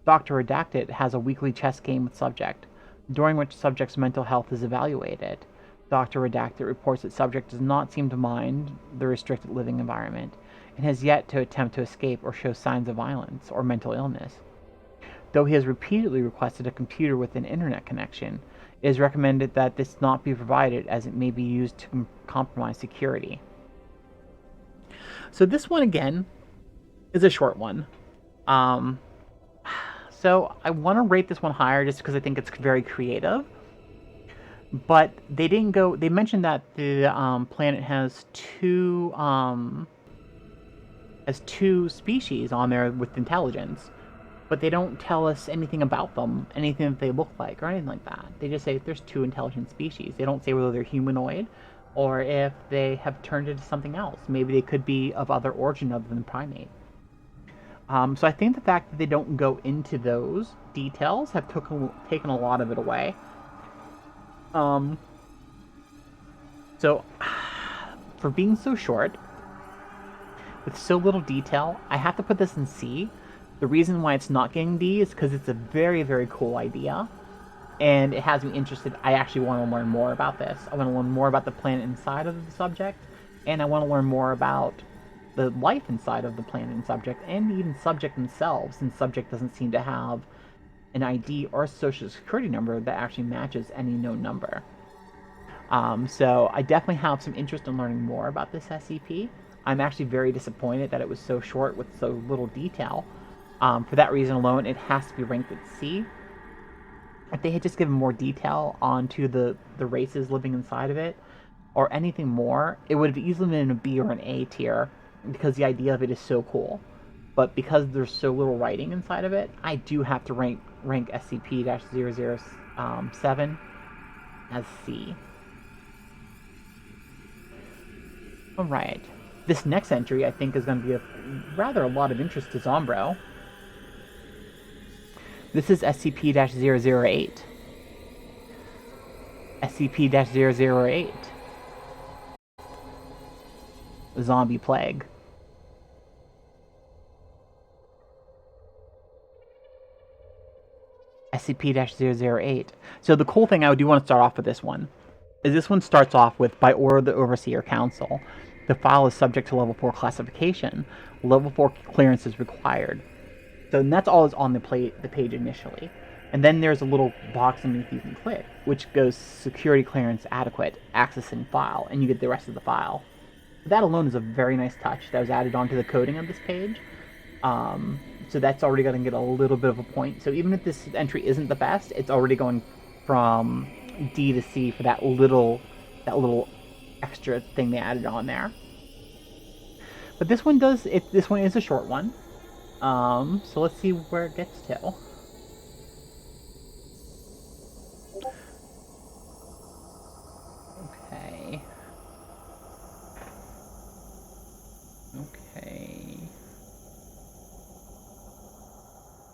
Dr. Redacted has a weekly chess game with subject, during which subject's mental health is evaluated. Dr. Redacted reports that subject does not seem to mind the restricted living environment and has yet to attempt to escape or show signs of violence or mental illness. Though he has repeatedly requested a computer with an internet connection, it is recommended that this not be provided as it may be used to compromise security. So this one again is a short one. So I want to rate this one higher just because I think it's very creative. But they didn't go. They mentioned that the planet has two species on there with intelligence, but they don't tell us anything about them, anything that they look like, or anything like that. They just say there's two intelligent species. They don't say whether they're humanoid or if they have turned into something else. Maybe they could be of other origin other than primate. So I think the fact that they don't go into those details have taken a lot of it away. So for being so short, with so little detail, I have to put this in C. The reason why it's not getting D is because it's a very, very cool idea, and it has me interested. I actually want to learn more about this. I want to learn more about the planet inside of the subject, and I want to learn more about the life inside of the planet and subject, and even subject themselves, since subject doesn't seem to have an ID or a social security number that actually matches any known number. So I definitely have some interest in learning more about this SCP. I'm actually very disappointed that it was so short with so little detail. For that reason alone, it has to be ranked at C. If they had just given more detail onto the races living inside of it, or anything more, it would have easily been a B or an A tier, because the idea of it is so cool. But because there's so little writing inside of it, I do have to rank SCP-007 as C. Alright. This next entry, I think, is going to be rather a lot of interest to Zombro. This is SCP-008. SCP-008. Zombie Plague. SCP-008. So the cool thing I do want to start off with this one is this one starts off with, by order of the Overseer Council, the file is subject to level 4 classification. Level 4 clearance is required. So that's all is on the page initially. And then there's a little box underneath you can click, which goes security clearance adequate, accessing file, and you get the rest of the file. That alone is a very nice touch that was added onto the coding of this page. So that's already going to get a little bit of a point. So even if this entry isn't the best, it's already going from D to C for that little extra thing they added on there. But this one this one is a short one. So let's see where it gets to. Okay.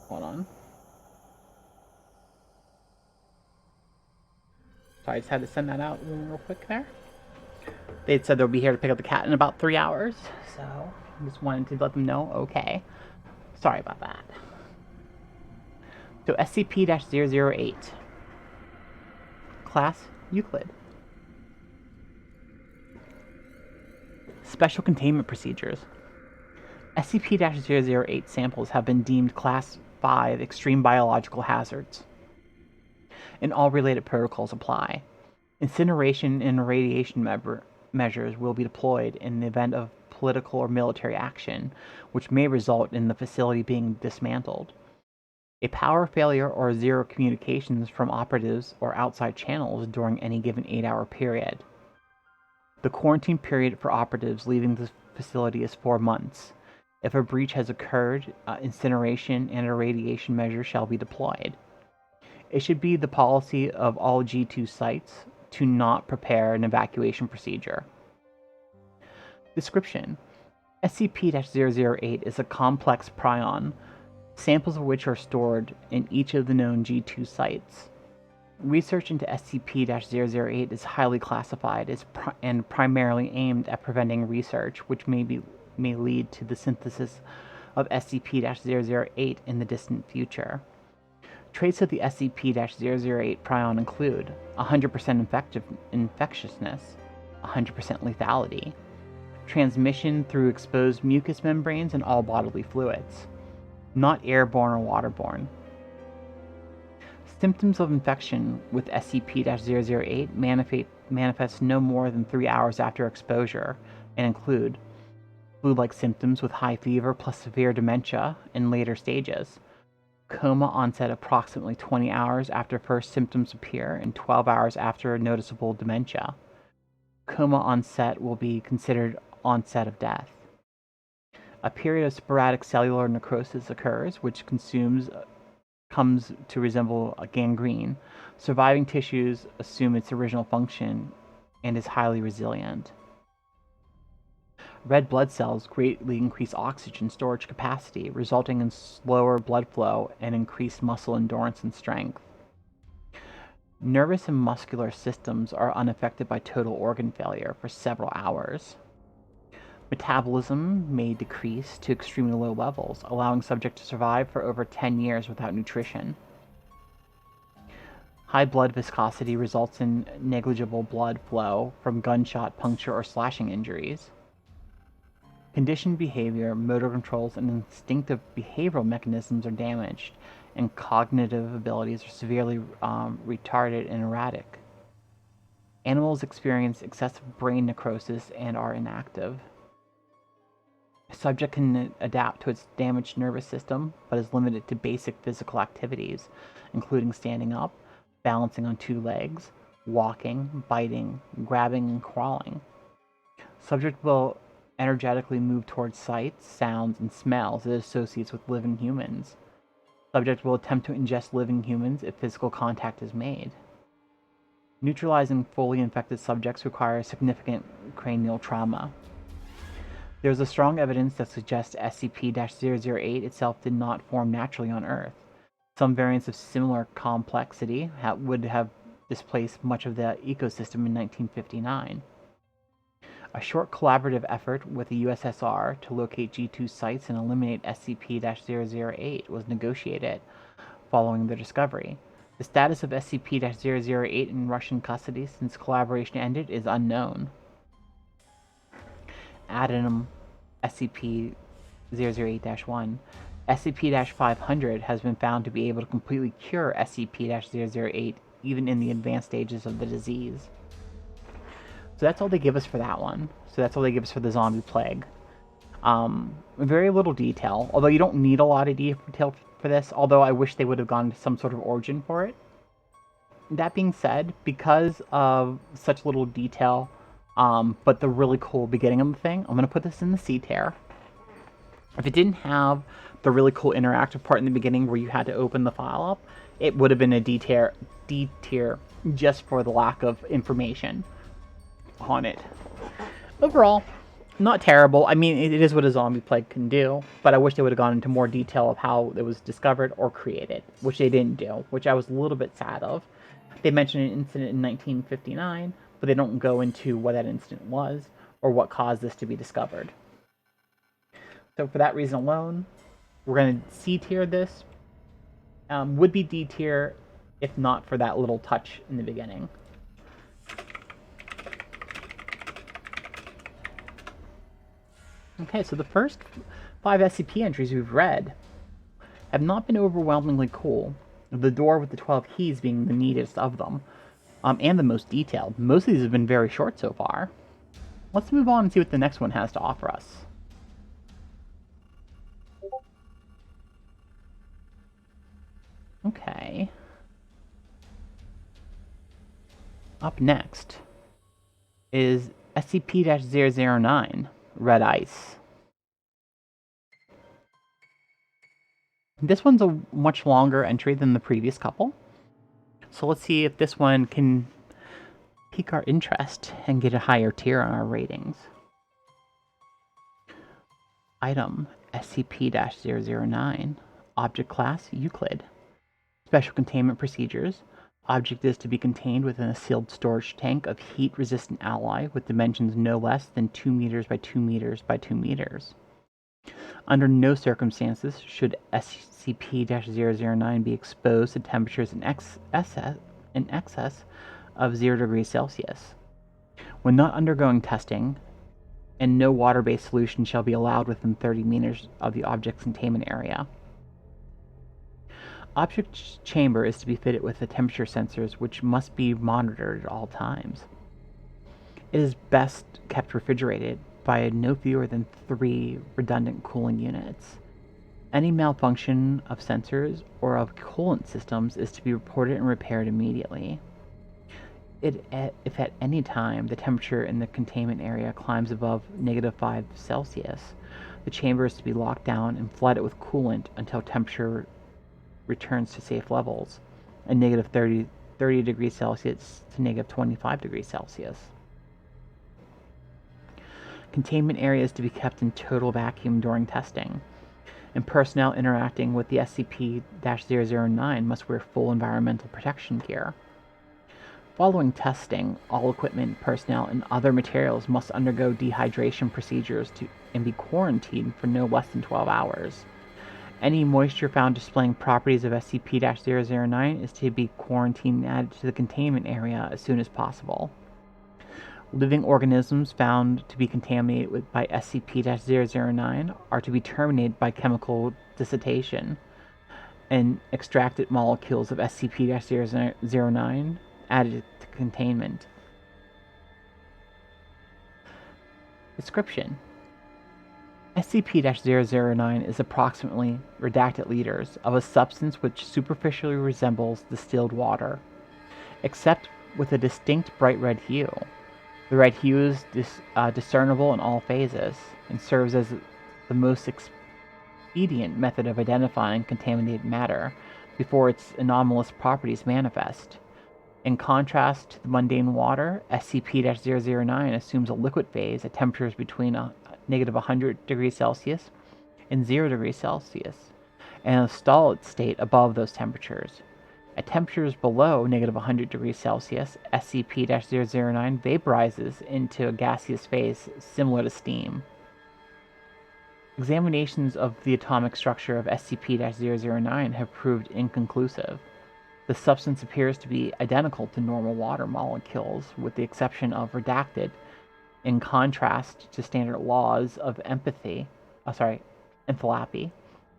Hold on. So I just had to send that out real quick there. They said they'll be here to pick up the cat in about 3 hours, so I just wanted to let them know. Okay. Sorry about that. So SCP-008. Class Euclid. Special containment procedures. SCP-008 samples have been deemed Class 5 extreme biological hazards, and all related protocols apply. Incineration and irradiation measures will be deployed in the event of political or military action, which may result in the facility being dismantled. A power failure or zero communications from operatives or outside channels during any given 8-hour period. The quarantine period for operatives leaving the facility is 4 months. If a breach has occurred, incineration and irradiation measures shall be deployed. It should be the policy of all G2 sites to not prepare an evacuation procedure. Description: SCP-008 is a complex prion, samples of which are stored in each of the known G2 sites. Research into SCP-008 is highly classified and primarily aimed at preventing research which may lead to the synthesis of SCP-008 in the distant future. Traits of the SCP-008 prion include 100% infectiousness, 100% lethality, transmission through exposed mucous membranes and all bodily fluids, not airborne or waterborne. Symptoms of infection with SCP-008 manifest no more than 3 hours after exposure and include flu-like symptoms with high fever plus severe dementia in later stages, coma onset approximately 20 hours after first symptoms appear and 12 hours after noticeable dementia. Coma onset will be considered onset of death. A period of sporadic cellular necrosis occurs, which comes to resemble a gangrene. Surviving tissues assume its original function and is highly resilient. Red blood cells greatly increase oxygen storage capacity, resulting in slower blood flow and increased muscle endurance and strength. Nervous and muscular systems are unaffected by total organ failure for several hours. Metabolism may decrease to extremely low levels, allowing subject to survive for over 10 years without nutrition. High blood viscosity results in negligible blood flow from gunshot, puncture, or slashing injuries. Conditioned behavior, motor controls, and instinctive behavioral mechanisms are damaged, and cognitive abilities are severely retarded and erratic. Animals experience excessive brain necrosis and are inactive. A subject can adapt to its damaged nervous system, but is limited to basic physical activities, including standing up, balancing on 2 legs, walking, biting, grabbing, and crawling. Subject will energetically move towards sights, sounds, and smells it associates with living humans. Subject will attempt to ingest living humans if physical contact is made. Neutralizing fully infected subjects requires significant cranial trauma. There is a strong evidence that suggests SCP-008 itself did not form naturally on Earth. Some variants of similar complexity would have displaced much of the ecosystem in 1959. A short collaborative effort with the USSR to locate G2 sites and eliminate SCP-008 was negotiated following the discovery. The status of SCP-008 in Russian custody since collaboration ended is unknown. Addendum SCP-008-1. SCP-500 has been found to be able to completely cure SCP-008 even in the advanced stages of the disease. So that's all they give us for that one. So that's all they give us for the zombie plague. Very little detail, although you don't need a lot of detail for this, although I wish they would have gone into some sort of origin for it. That being said, because of such little detail, but the really cool beginning of the thing, I'm going to put this in the C tier. If it didn't have the really cool interactive part in the beginning where you had to open the file up, it would have been a D tier just for the lack of information on it. Overall, not terrible. I mean, it is what a zombie plague can do, but I wish they would have gone into more detail of how it was discovered or created, which they didn't do, which I was a little bit sad of. They mentioned an incident in 1959, but they don't go into what that incident was or what caused this to be discovered. So for that reason alone, we're going to C tier this. Would be D tier if not for that little touch in the beginning. Okay, so the first 5 SCP entries we've read have not been overwhelmingly cool, the door with the 12 keys being the neatest of them, and the most detailed. Most of these have been very short so far. Let's move on and see what the next one has to offer us. Okay. Up next is SCP-009, Red Ice. This one's a much longer entry than the previous couple. So let's see if this one can pique our interest and get a higher tier on our ratings. Item SCP-009. Object Class Euclid. Special Containment Procedures. Object is to be contained within a sealed storage tank of heat-resistant alloy with dimensions no less than 2 meters by 2 meters by 2 meters. Under no circumstances should SCP-009 be exposed to temperatures in excess of 0 degrees Celsius. When not undergoing testing, and no water-based solution shall be allowed within 30 meters of the object's containment area. Object chamber is to be fitted with the temperature sensors, which must be monitored at all times. It is best kept refrigerated by no fewer than 3 redundant cooling units. Any malfunction of sensors or of coolant systems is to be reported and repaired immediately. If at any time the temperature in the containment area climbs above -5 Celsius, the chamber is to be locked down and flooded with coolant until temperature returns to safe levels, at -30 degrees Celsius to -25 degrees Celsius. Containment area is to be kept in total vacuum during testing, and personnel interacting with the SCP-009 must wear full environmental protection gear. Following testing, all equipment, personnel, and other materials must undergo dehydration procedures and be quarantined for no less than 12 hours. Any moisture found displaying properties of SCP-009 is to be quarantined and added to the containment area as soon as possible. Living organisms found to be contaminated by SCP-009 are to be terminated by chemical dissociation, and extracted molecules of SCP-009 added to containment. Description: SCP-009 is approximately redacted liters of a substance which superficially resembles distilled water, except with a distinct bright red hue. The red hue is discernible in all phases and serves as the most expedient method of identifying contaminated matter before its anomalous properties manifest. In contrast to the mundane water, SCP-009 assumes a liquid phase at temperatures between -100 degrees Celsius and 0 degrees Celsius, and a solid state above those temperatures. At temperatures below -100 degrees Celsius, SCP-009 vaporizes into a gaseous phase similar to steam. Examinations of the atomic structure of SCP-009 have proved inconclusive. The substance appears to be identical to normal water molecules, with the exception of redacted, in contrast to standard laws of enthalpy.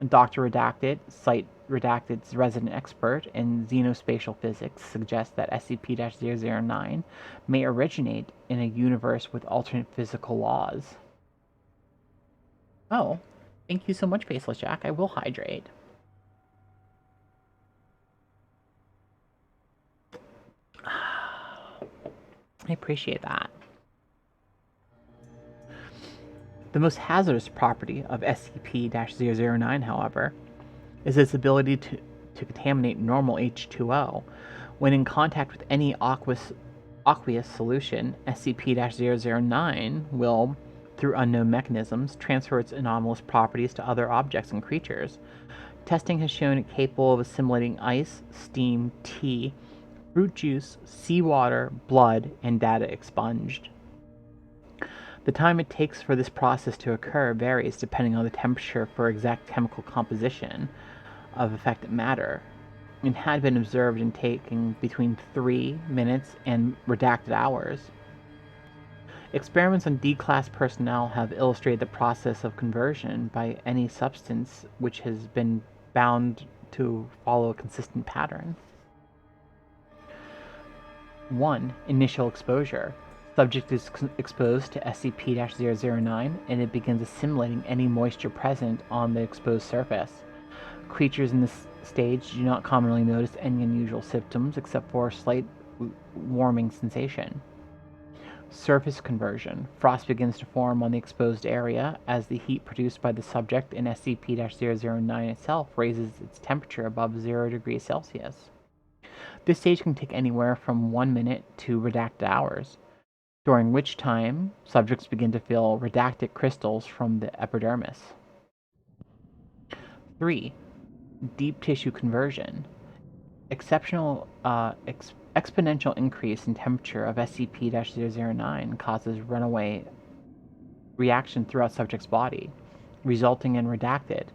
Dr. Redacted, Site Redacted's resident expert in xenospatial physics, suggests that SCP-009 may originate in a universe with alternate physical laws. Oh, thank you so much, Faceless Jack. I will hydrate. I appreciate that. The most hazardous property of SCP-009, however, is its ability to contaminate normal H2O. When in contact with any aqueous solution, SCP-009 will, through unknown mechanisms, transfer its anomalous properties to other objects and creatures. Testing has shown it capable of assimilating ice, steam, tea, fruit juice, seawater, blood, and data expunged. The time it takes for this process to occur varies depending on the temperature for exact chemical composition of affected matter, and had been observed in taking between 3 minutes and redacted hours. Experiments on D-class personnel have illustrated the process of conversion by any substance which has been bound to follow a consistent pattern. 1. Initial exposure. Subject is exposed to SCP-009 and it begins assimilating any moisture present on the exposed surface. Creatures in this stage do not commonly notice any unusual symptoms except for a slight warming sensation. Surface conversion. Frost begins to form on the exposed area as the heat produced by the subject in SCP-009 itself raises its temperature above 0 degrees Celsius. This stage can take anywhere from 1 minute to redacted hours, during which time subjects begin to feel redacted crystals from the epidermis. 3. Deep tissue conversion. Exceptional exponential increase in temperature of SCP-009 causes runaway reaction throughout subject's body, resulting in redacted.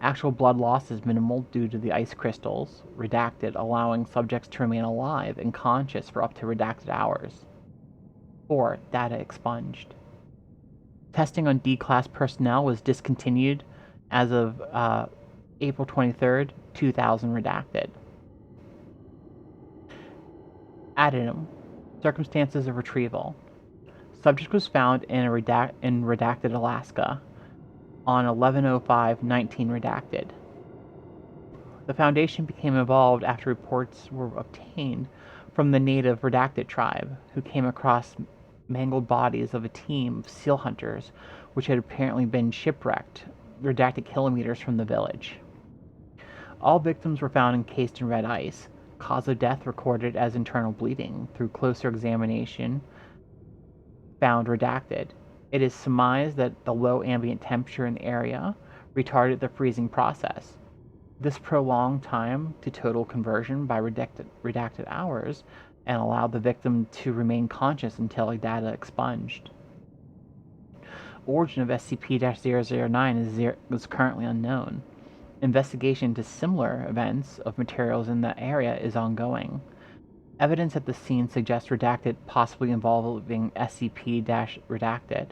Actual blood loss is minimal due to the ice crystals, redacted, allowing subjects to remain alive and conscious for up to redacted hours. 4. Data expunged. Testing on D-Class personnel was discontinued as of April 23rd, 2000 redacted. Addendum. Circumstances of retrieval. Subject was found in redacted Alaska on 11/05/19 redacted. The Foundation became involved after reports were obtained from the native redacted tribe, who came across mangled bodies of a team of seal hunters which had apparently been shipwrecked redacted kilometers from the village. All victims were found encased in red ice. Cause of death recorded as internal bleeding. Through closer examination, found redacted. It is surmised that the low ambient temperature in the area retarded the freezing process. This prolonged time to total conversion by redacted hours and allowed the victim to remain conscious until data expunged. Origin of SCP-009 is currently unknown. Investigation into similar events of materials in the area is ongoing. Evidence at the scene suggests redacted possibly involving SCP-redacted.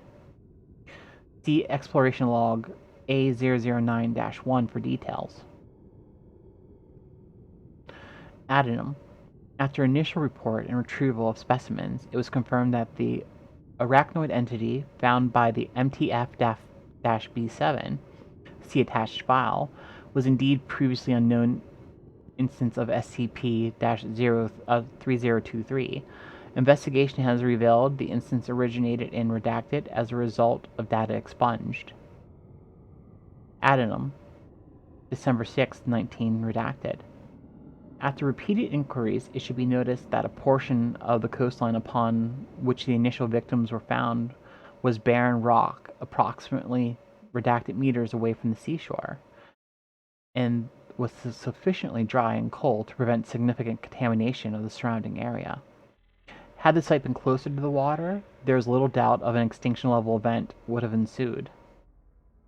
See Exploration Log A009-1 for details. Addendum. After initial report and retrieval of specimens, it was confirmed that the arachnoid entity found by the MTF-B7, see attached file, was indeed previously unknown instance of SCP-3023. Investigation has revealed the instance originated in redacted as a result of data expunged. Addendum. December 6, 19 redacted. After repeated inquiries, it should be noticed that a portion of the coastline upon which the initial victims were found was barren rock, approximately redacted meters away from the seashore, and was sufficiently dry and cold to prevent significant contamination of the surrounding area. Had the site been closer to the water, there is little doubt of an extinction level event would have ensued.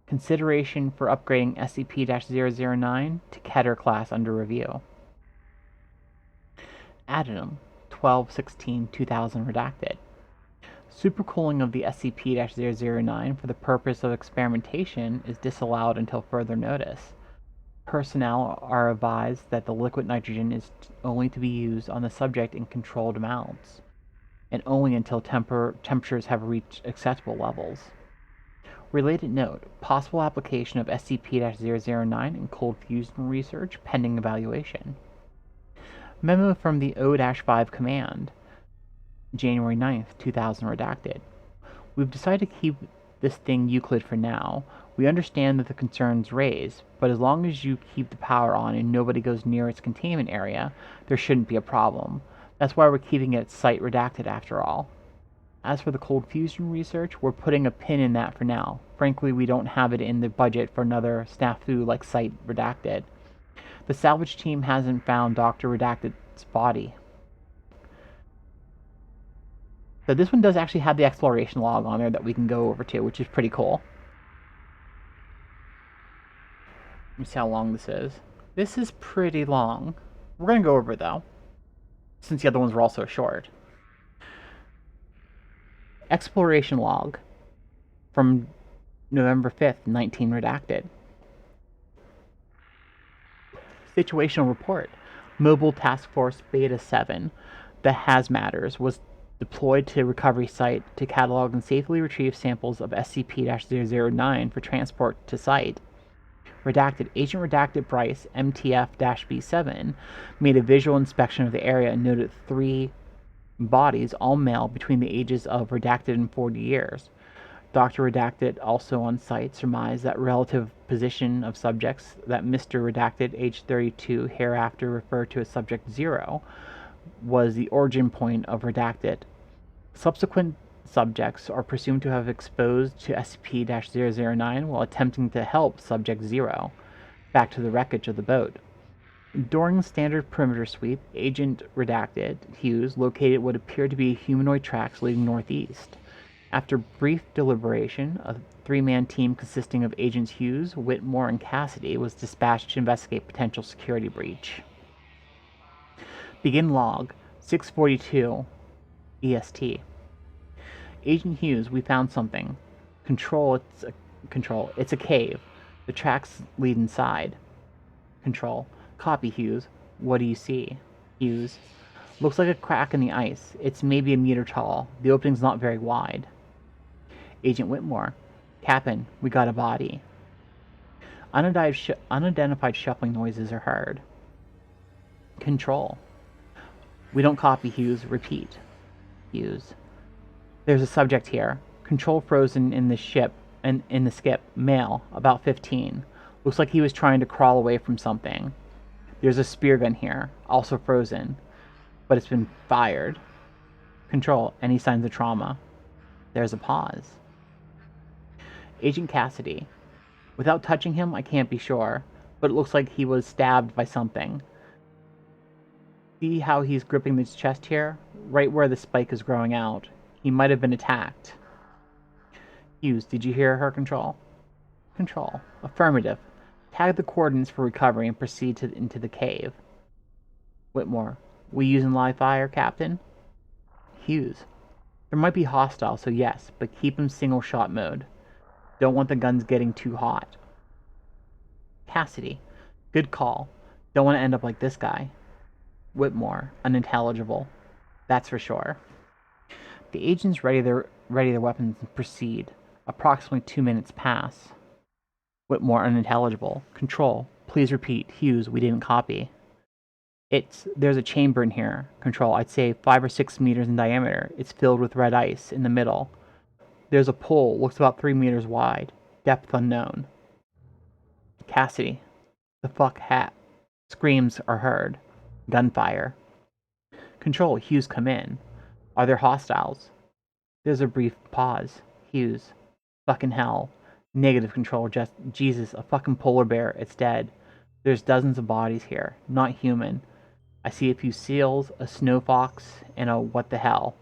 Consideration for upgrading SCP-009 to Keter class under review. Addendum. 12/16/2000 redacted. Supercooling of the SCP-009 for the purpose of experimentation is disallowed until further notice. Personnel are advised that the liquid nitrogen is only to be used on the subject in controlled amounts, and only until temperatures have reached acceptable levels. Related note, possible application of SCP-009 in cold fusion research pending evaluation. Memo from the O-5 Command, January 9th, 2000 redacted. We've decided to keep this thing Euclid for now. We understand that the concerns raised, but as long as you keep the power on and nobody goes near its containment area, there shouldn't be a problem. That's why we're keeping it site redacted after all. As for the cold fusion research, we're putting a pin in that for now. Frankly, we don't have it in the budget for another snafu like site redacted. The salvage team hasn't found Dr. Redacted's body. So this one does actually have the exploration log on there that we can go over to, which is pretty cool. Let me see how long this is. This is pretty long. We're going to go over it, though, since the other ones were also short. Exploration log from November 5th, 19 redacted. Situational report. Mobile Task Force Beta 7, the Hazmatters, was deployed to recovery site to catalog and safely retrieve samples of SCP-009 for transport to site. Redacted. Agent Redacted Bryce, MTF-B7, made a visual inspection of the area and noted 3 Bodies, all male, between the ages of Redacted and 40 years. Dr. Redacted, also on site, surmised that relative position of subjects that Mr. Redacted, age 32, hereafter referred to as Subject 0, was the origin point of Redacted. Subsequent subjects are presumed to have exposed to SCP-009 while attempting to help Subject 0 back to the wreckage of the boat. During standard perimeter sweep, Agent Redacted Hughes located what appeared to be humanoid tracks leading northeast. After brief deliberation, a three-man team consisting of Agents Hughes, Whitmore, and Cassidy was dispatched to investigate potential security breach. Begin log 642 EST. Agent Hughes, we found something. Control, it's a cave. The tracks lead inside. Control, copy Hughes. What do you see? Hughes, looks like a crack in the ice. It's maybe a meter tall. The opening's not very wide. Agent Whitmore, Captain, we got a body. Unidentified shuffling noises are heard. Control, we don't copy Hughes. Repeat. Hughes, there's a subject here. Control frozen in the ship and in the skip. Male, about 15. Looks like he was trying to crawl away from something. There's a spear gun here, also frozen, but it's been fired. Control, any signs of trauma? There's a pause. Agent Cassidy, without touching him, I can't be sure, but it looks like he was stabbed by something. See how he's gripping his chest here? Right where the spike is growing out. He might have been attacked. Hughes, did you hear her, Control? Control, affirmative. Tag the coordinates for recovery and proceed into the cave. Whitmore, we using live fire, Captain? Hughes, there might be hostiles, so yes, but keep them single shot mode. Don't want the guns getting too hot. Cassidy, good call. Don't want to end up like this guy. Whitmore, unintelligible. That's for sure. The agents ready their weapons and proceed. Approximately 2 minutes pass. Whitmore, unintelligible. Control, please repeat. Hughes, we didn't copy. There's a chamber in here. Control, I'd say 5 or 6 meters in diameter. It's filled with red ice in the middle. There's a pole, looks about 3 meters wide. Depth unknown. Cassidy, the fuck hat. Screams are heard. Gunfire. Control, Hughes, come in. Are there hostiles? There's a brief pause. Hughes, fucking hell. Negative. Control, just Jesus, a fucking polar bear. It's dead. There's dozens of bodies here. Not human. I see a few seals, a snow fox, and a what the hell.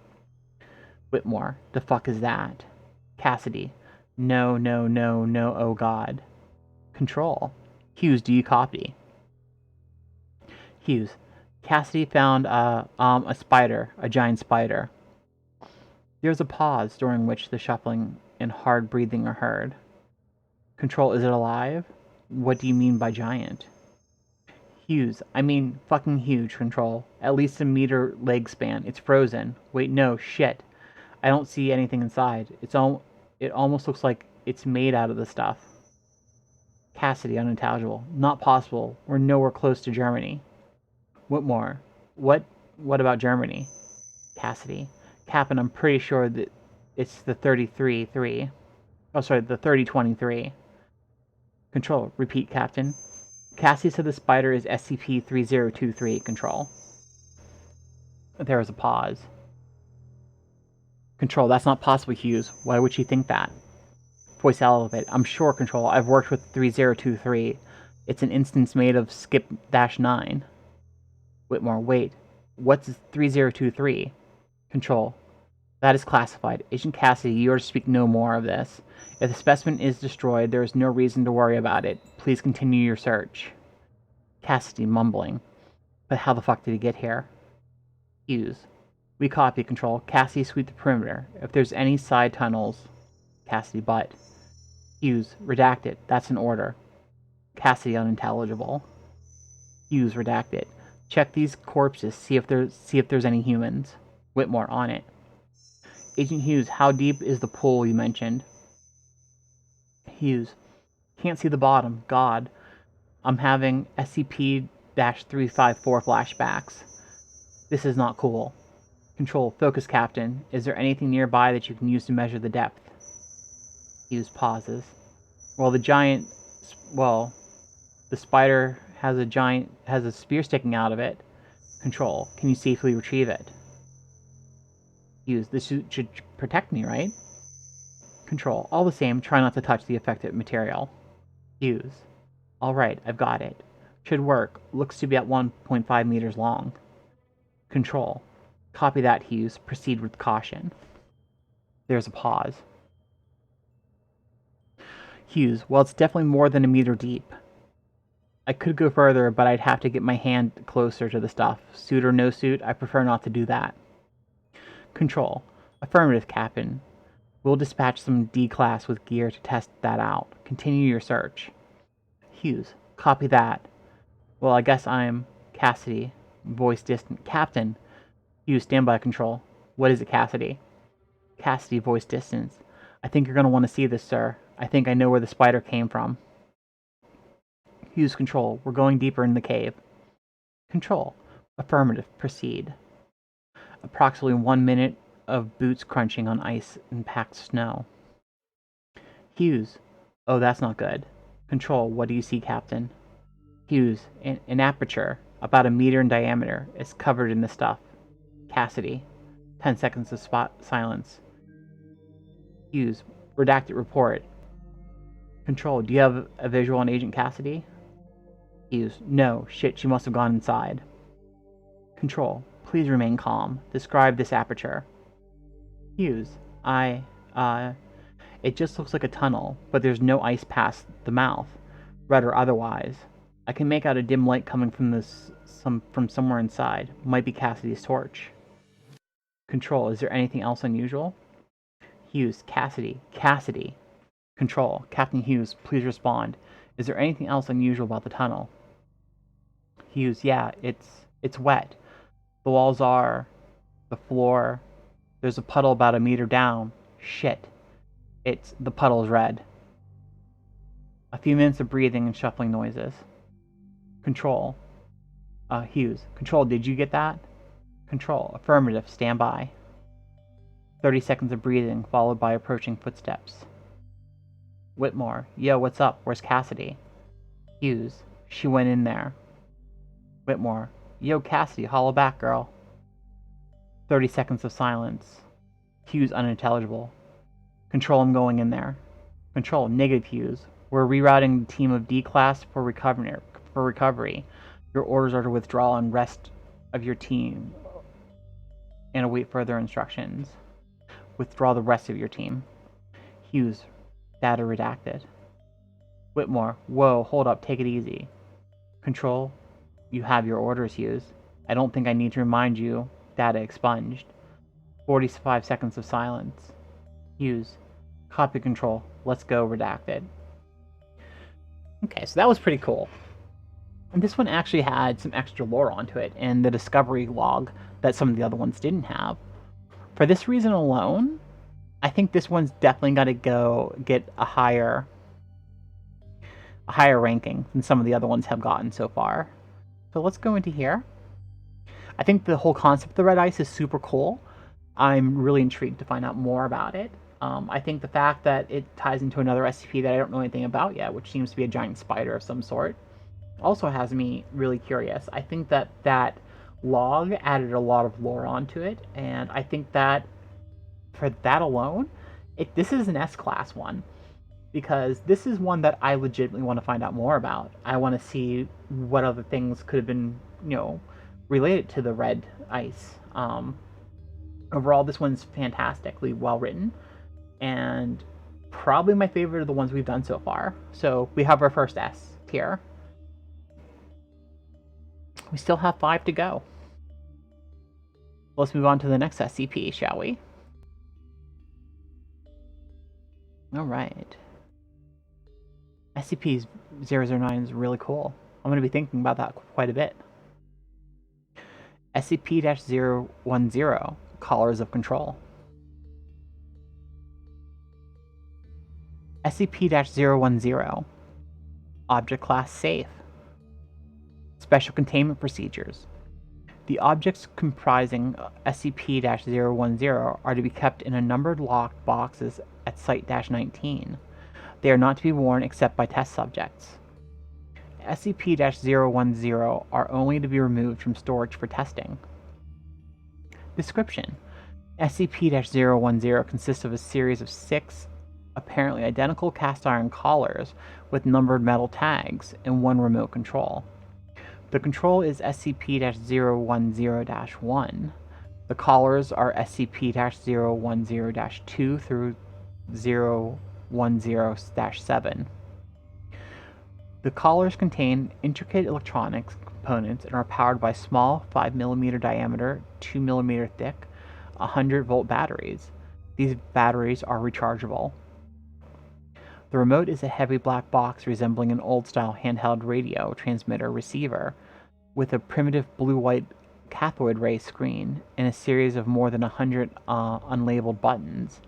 Whitmore, the fuck is that? Cassidy, no, no, no, no, oh god. Control, Hughes, do you copy? Hughes, Cassidy found a spider, a giant spider. There's a pause during which the shuffling and hard breathing are heard. Control, is it alive? What do you mean by giant? Hughes, I mean fucking huge. Control, at least a meter leg span. It's frozen. Wait, no, shit. I don't see anything inside. It almost looks like it's made out of the stuff. Cassidy, unintelligible. Not possible. We're nowhere close to Germany. Whitmore, what about Germany? Cassidy, Captain, I'm pretty sure that it's the 33-3. Oh, sorry, the 3023. Control, repeat, Captain. Cassidy said the spider is SCP-3023. Control. There was a pause. Control, that's not possible, Hughes. Why would she think that? Voice elevated. I'm sure, Control. I've worked with 3023. It's an instance made of skip-9. Whitmore, wait. What's 3023? Control. That is classified. Agent Cassidy, you are to speak no more of this. If the specimen is destroyed, there is no reason to worry about it. Please continue your search. Cassidy, mumbling. But how the fuck did he get here? Hughes. We copy. Control. Cassidy, sweep the perimeter. If there's any side tunnels... Cassidy, but... Hughes, redacted. That's an order. Cassidy, unintelligible. Hughes, redacted. Check these corpses. See if there's any humans. Whitmore, on it. Agent Hughes, how deep is the pool you mentioned? Hughes, can't see the bottom. God. I'm having SCP-354 flashbacks. This is not cool. Control, focus captain. Is there anything nearby that you can use to measure the depth? Hughes pauses. Well, the spider has a spear sticking out of it. Control, can you safely retrieve it? Hughes, this should protect me, right? Control, all the same, try not to touch the affected material. Hughes, alright, I've got it. Should work. Looks to be at 1.5 meters long. Control, copy that, Hughes. Proceed with caution. There's a pause. Hughes, well, it's definitely more than a meter deep. I could go further, but I'd have to get my hand closer to the stuff. Suit or no suit, I prefer not to do that. Control, affirmative, Captain. We'll dispatch some D-class with gear to test that out. Continue your search. Hughes, copy that. Well, I guess I'm Cassidy. Voice distant. Captain. Hughes, standby. Control. What is it, Cassidy? Cassidy, voice distance. I think you're going to want to see this, sir. I think I know where the spider came from. Hughes, Control. We're going deeper in the cave. Control. Affirmative. Proceed. Approximately 1 minute of boots crunching on ice and packed snow. Hughes. Oh, that's not good. Control. What do you see, Captain? Hughes. An aperture, about a meter in diameter, is covered in the stuff. Cassidy. 10 seconds of silence. Hughes. Redacted report. Control. Do you have a visual on Agent Cassidy? Hughes. No. Shit, she must have gone inside. Control. Please remain calm. Describe this aperture. Hughes. It just looks like a tunnel, but there's no ice past the mouth, red or otherwise. I can make out a dim light coming from somewhere inside. Might be Cassidy's torch. Control. Is there anything else unusual? Hughes. Cassidy. Control. Captain Hughes, please respond. Is there anything else unusual about the tunnel? Hughes. Yeah, it's wet. The walls are. The floor. There's a puddle about a meter down. Shit. The puddle's red. A few minutes of breathing and shuffling noises. Control. Hughes. Control, did you get that? Control. Affirmative. Stand by. 30 seconds of breathing, followed by approaching footsteps. Whitmore. Yo, what's up? Where's Cassidy? Hughes. She went in there. Whitmore. Yo, Cassidy, holla back, girl. 30 seconds of silence. Hughes unintelligible. Control, I'm going in there. Control, negative, Hughes. We're rerouting the team of D-Class for recovery. Your orders are to withdraw and rest of your team and await further instructions. Withdraw the rest of your team. Hughes, data redacted. Whitmore, whoa, hold up, take it easy. Control, you have your orders, Hughes. I don't think I need to remind you. Data expunged. 45 seconds of silence. Hughes, copy. Control, let's go. Redacted. Okay, so that was pretty cool. And this one actually had some extra lore onto it, and the discovery log that some of the other ones didn't have. For this reason alone, I think this one's definitely got to go get a higher ranking than some of the other ones have gotten so far. So let's go into here. I think the whole concept of the red ice is super cool. I'm really intrigued to find out more about it. I think the fact that it ties into another SCP that I don't know anything about yet, which seems to be a giant spider of some sort, also has me really curious. I think that log added a lot of lore onto it, and I think that for that alone, this is an S-class one, because this is one that I legitimately want to find out more about. I want to see what other things could have been, related to the red ice. Overall, this one's fantastically well written, and probably my favorite of the ones we've done so far. So we have our first S tier. We still have 5 to go. Let's move on to the next SCP, shall we? Alright. SCP-009 is really cool. I'm going to be thinking about that quite a bit. SCP-010, Collars of Control. SCP-010, Object Class Safe. Special Containment Procedures. The objects comprising SCP-010 are to be kept in a numbered locked boxes at Site-19. They are not to be worn except by test subjects. SCP-010 are only to be removed from storage for testing. Description: SCP-010 consists of a series of 6 apparently identical cast iron collars with numbered metal tags and 1 remote control. The control is SCP-010-1. The collars are SCP-010-2 through 010-7. The collars contain intricate electronics components and are powered by small 5mm diameter, 2mm thick, 100-volt batteries. These batteries are rechargeable. The remote is a heavy black box resembling an old-style handheld radio transmitter receiver with a primitive blue-white cathode ray screen and a series of more than 100 unlabeled buttons,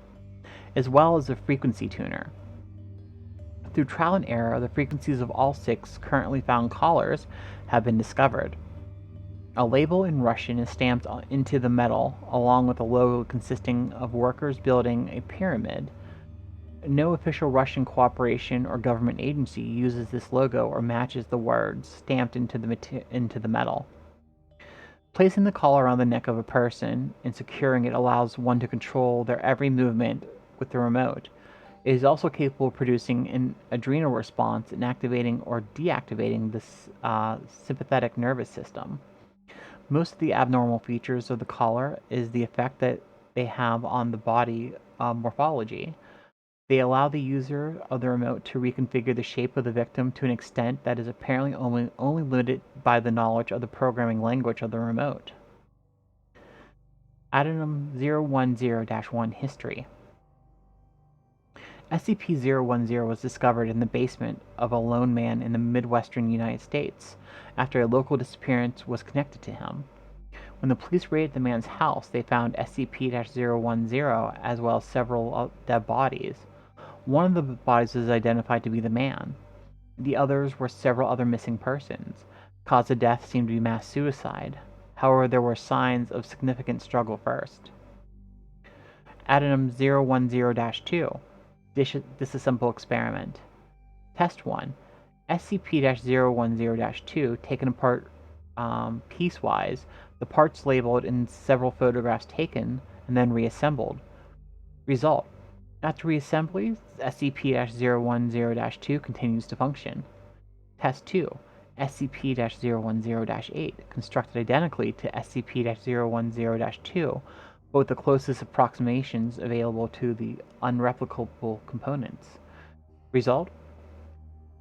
as well as a frequency tuner. Through trial and error, the frequencies of all 6 currently found collars have been discovered. A label in Russian is stamped into the metal, along with a logo consisting of workers building a pyramid. No official Russian cooperation or government agency uses this logo or matches the words stamped into the metal. Placing the collar around the neck of a person and securing it allows one to control their every movement with the remote. It is also capable of producing an adrenal response and activating or deactivating the sympathetic nervous system. Most of the abnormal features of the collar is the effect that they have on the body morphology. They allow the user of the remote to reconfigure the shape of the victim to an extent that is apparently only limited by the knowledge of the programming language of the remote. Addendum 010-1 History. SCP-010 was discovered in the basement of a lone man in the Midwestern United States after a local disappearance was connected to him. When the police raided the man's house, they found SCP-010 as well as several dead bodies. One of the bodies was identified to be the man. The others were several other missing persons. Cause of death seemed to be mass suicide. However, there were signs of significant struggle first. Addendum 010-2 Disassemble Experiment. Test 1. SCP-010-2 taken apart piecewise, the parts labeled in several photographs taken and then reassembled. Result: after reassembly, SCP-010-2 continues to function. Test 2. SCP-010-8 constructed identically to SCP-010-2, but with the closest approximations available to the unreplicable components. Result: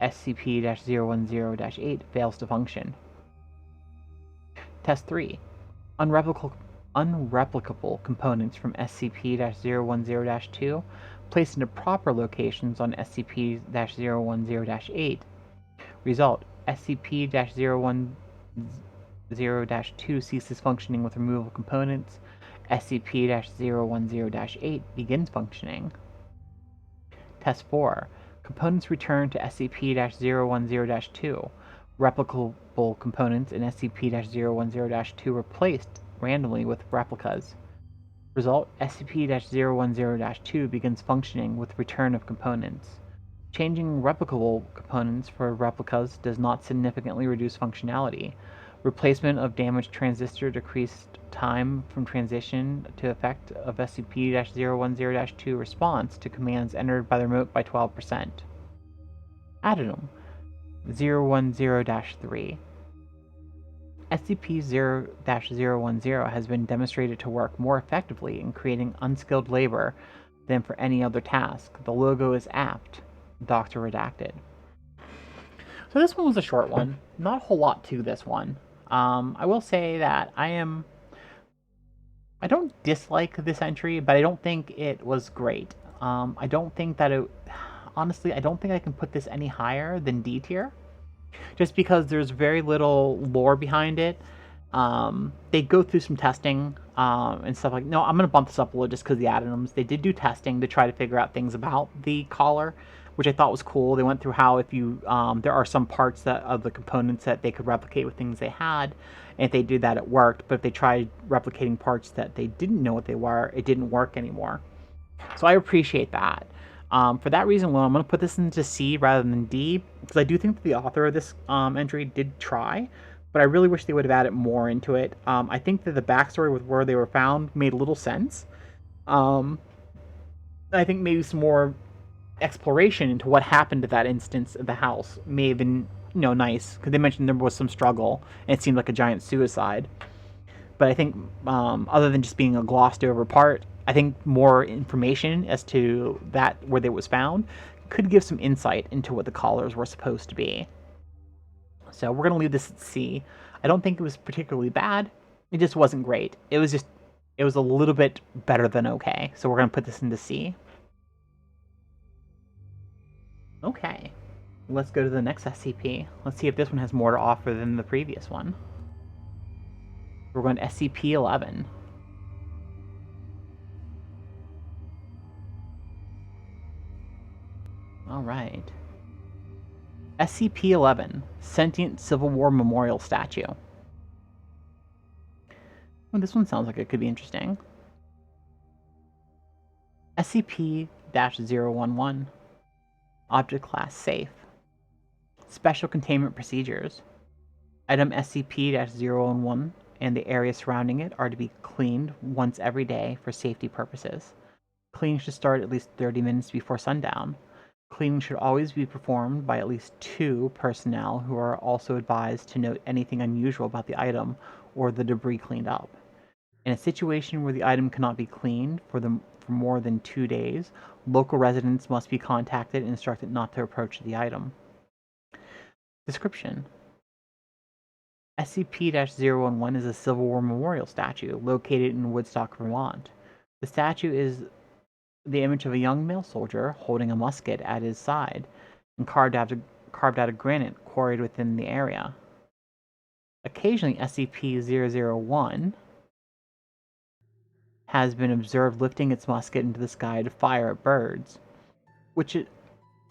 SCP-010-8 fails to function. Test 3. Unreplicable components from SCP-010-2 placed into proper locations on SCP-010-8. Result: SCP-010-2 ceases functioning with removal components. SCP-010-8 begins functioning. Test 4. Components returned to SCP-010-2. Replicable components in SCP-010-2 replaced randomly with replicas. Result: SCP-010-2 begins functioning with return of components. Changing replicable components for replicas does not significantly reduce functionality. Replacement of damaged transistor decreased time from transition to effect of SCP-010-2 response to commands entered by the remote by 12%. Addendum 010-3. SCP-0-010 has been demonstrated to work more effectively in creating unskilled labor than for any other task. The logo is apt. Dr. Redacted. So this one was a short one. Not a whole lot to this one. I will say that I don't dislike this entry, but I don't think it was great. I don't think that it... Honestly, I don't think I can put this any higher than D tier. Just because there's very little lore behind it. They go through some testing and stuff like... No, I'm going to bump this up a little just because the addendums. They did do testing to try to figure out things about the collar, which I thought was cool. They went through how if you there are some parts that of the components that they could replicate with things they had, and if they did that, it worked. But if they tried replicating parts that they didn't know what they were, it didn't work anymore. So I appreciate that. For that reason alone, I'm going to put this into C rather than D, because I do think that the author of this entry did try, but I really wish they would have added more into it. I think that the backstory with where they were found made little sense. I think maybe some more exploration into what happened to that instance of the house may have been, nice, because they mentioned there was some struggle, and it seemed like a giant suicide. But I think, other than just being a glossed over part, I think more information as to that where they was found could give some insight into what the collars were supposed to be. So we're gonna leave this at C. I don't think it was particularly bad. It just wasn't great. It was a little bit better than okay. So we're gonna put this into C. Okay, let's go to the next SCP. Let's see if this one has more to offer than the previous one. We're going to SCP-11. All right. SCP-11, Sentient Civil War Memorial Statue. Well, this one sounds like it could be interesting. SCP-011, Object Class Safe. Special Containment Procedures. Item SCP-011 and the area surrounding it are to be cleaned once every day for safety purposes. Cleaning should start at least 30 minutes before sundown. Cleaning should always be performed by at least 2 personnel who are also advised to note anything unusual about the item or the debris cleaned up. In a situation where the item cannot be cleaned for more than 2 days, local residents must be contacted and instructed not to approach the item. Description: SCP-011 is a Civil War memorial statue located in Woodstock, Vermont. The statue is the image of a young male soldier holding a musket at his side and carved out of granite quarried within the area. Occasionally, SCP-001 has been observed lifting its musket into the sky to fire at birds, which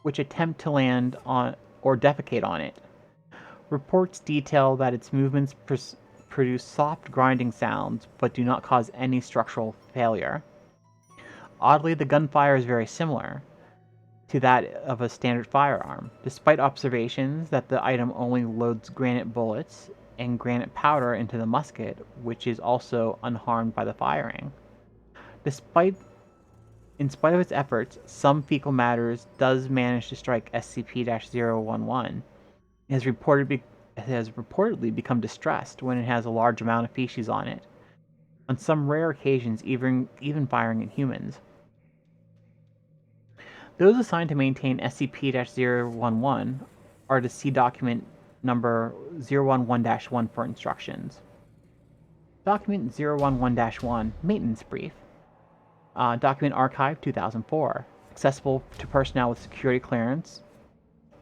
attempt to land on or defecate on it. Reports detail that its movements produce soft grinding sounds but do not cause any structural failure. Oddly, the gunfire is very similar to that of a standard firearm, despite observations that the item only loads granite bullets and granite powder into the musket, which is also unharmed by the firing. In spite of its efforts, some fecal matters does manage to strike SCP-011. It has reportedly become distressed when it has a large amount of feces on it, on some rare occasions even firing at humans. Those assigned to maintain SCP-011 are to see document number 011-1 for instructions. Document 011-1, Maintenance Brief. Document Archive 2004. Accessible to personnel with security clearance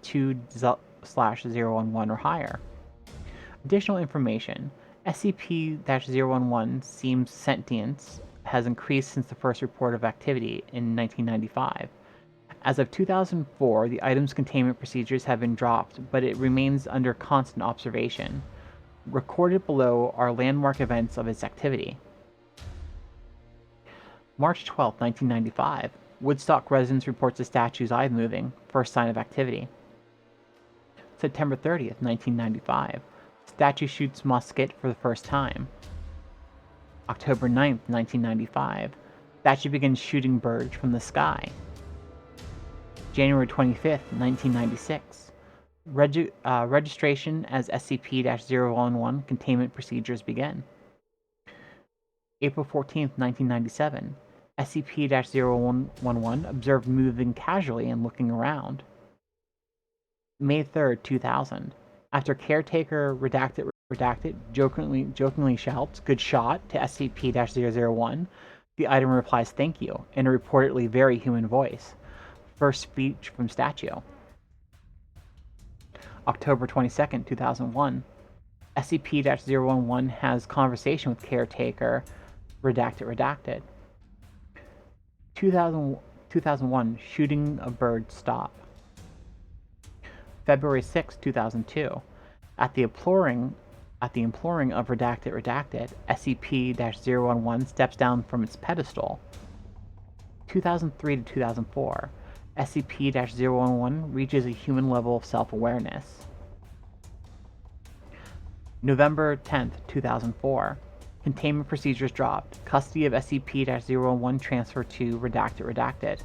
2/011 or higher. Additional information. SCP-011 seems sentience has increased since the first report of activity in 1995. As of 2004, the item's containment procedures have been dropped, but it remains under constant observation. Recorded below are landmark events of its activity. March 12, 1995. Woodstock residents reports the statue's eye moving, first sign of activity. September 30th, 1995. Statue shoots musket for the first time. October 9th, 1995. Statue begins shooting birds from the sky. January 25th, 1996. Registration as SCP-011 containment procedures begin. April 14th, 1997. SCP-011 observed moving casually and looking around. May 3rd, 2000. After caretaker redacted jokingly shouts, "Good shot," to SCP-001, the item replies, "Thank you," in a reportedly very human voice. First speech from statue. October 22nd, 2001. SCP-011 has conversation with caretaker redacted. 2001, shooting a bird stop. February 6, 2002. At the imploring of Redacted, SCP-011 steps down from its pedestal. 2003 to 2004. SCP-011 reaches a human level of self-awareness. November 10, 2004. Containment procedures dropped. Custody of SCP-011 transferred to Redacted.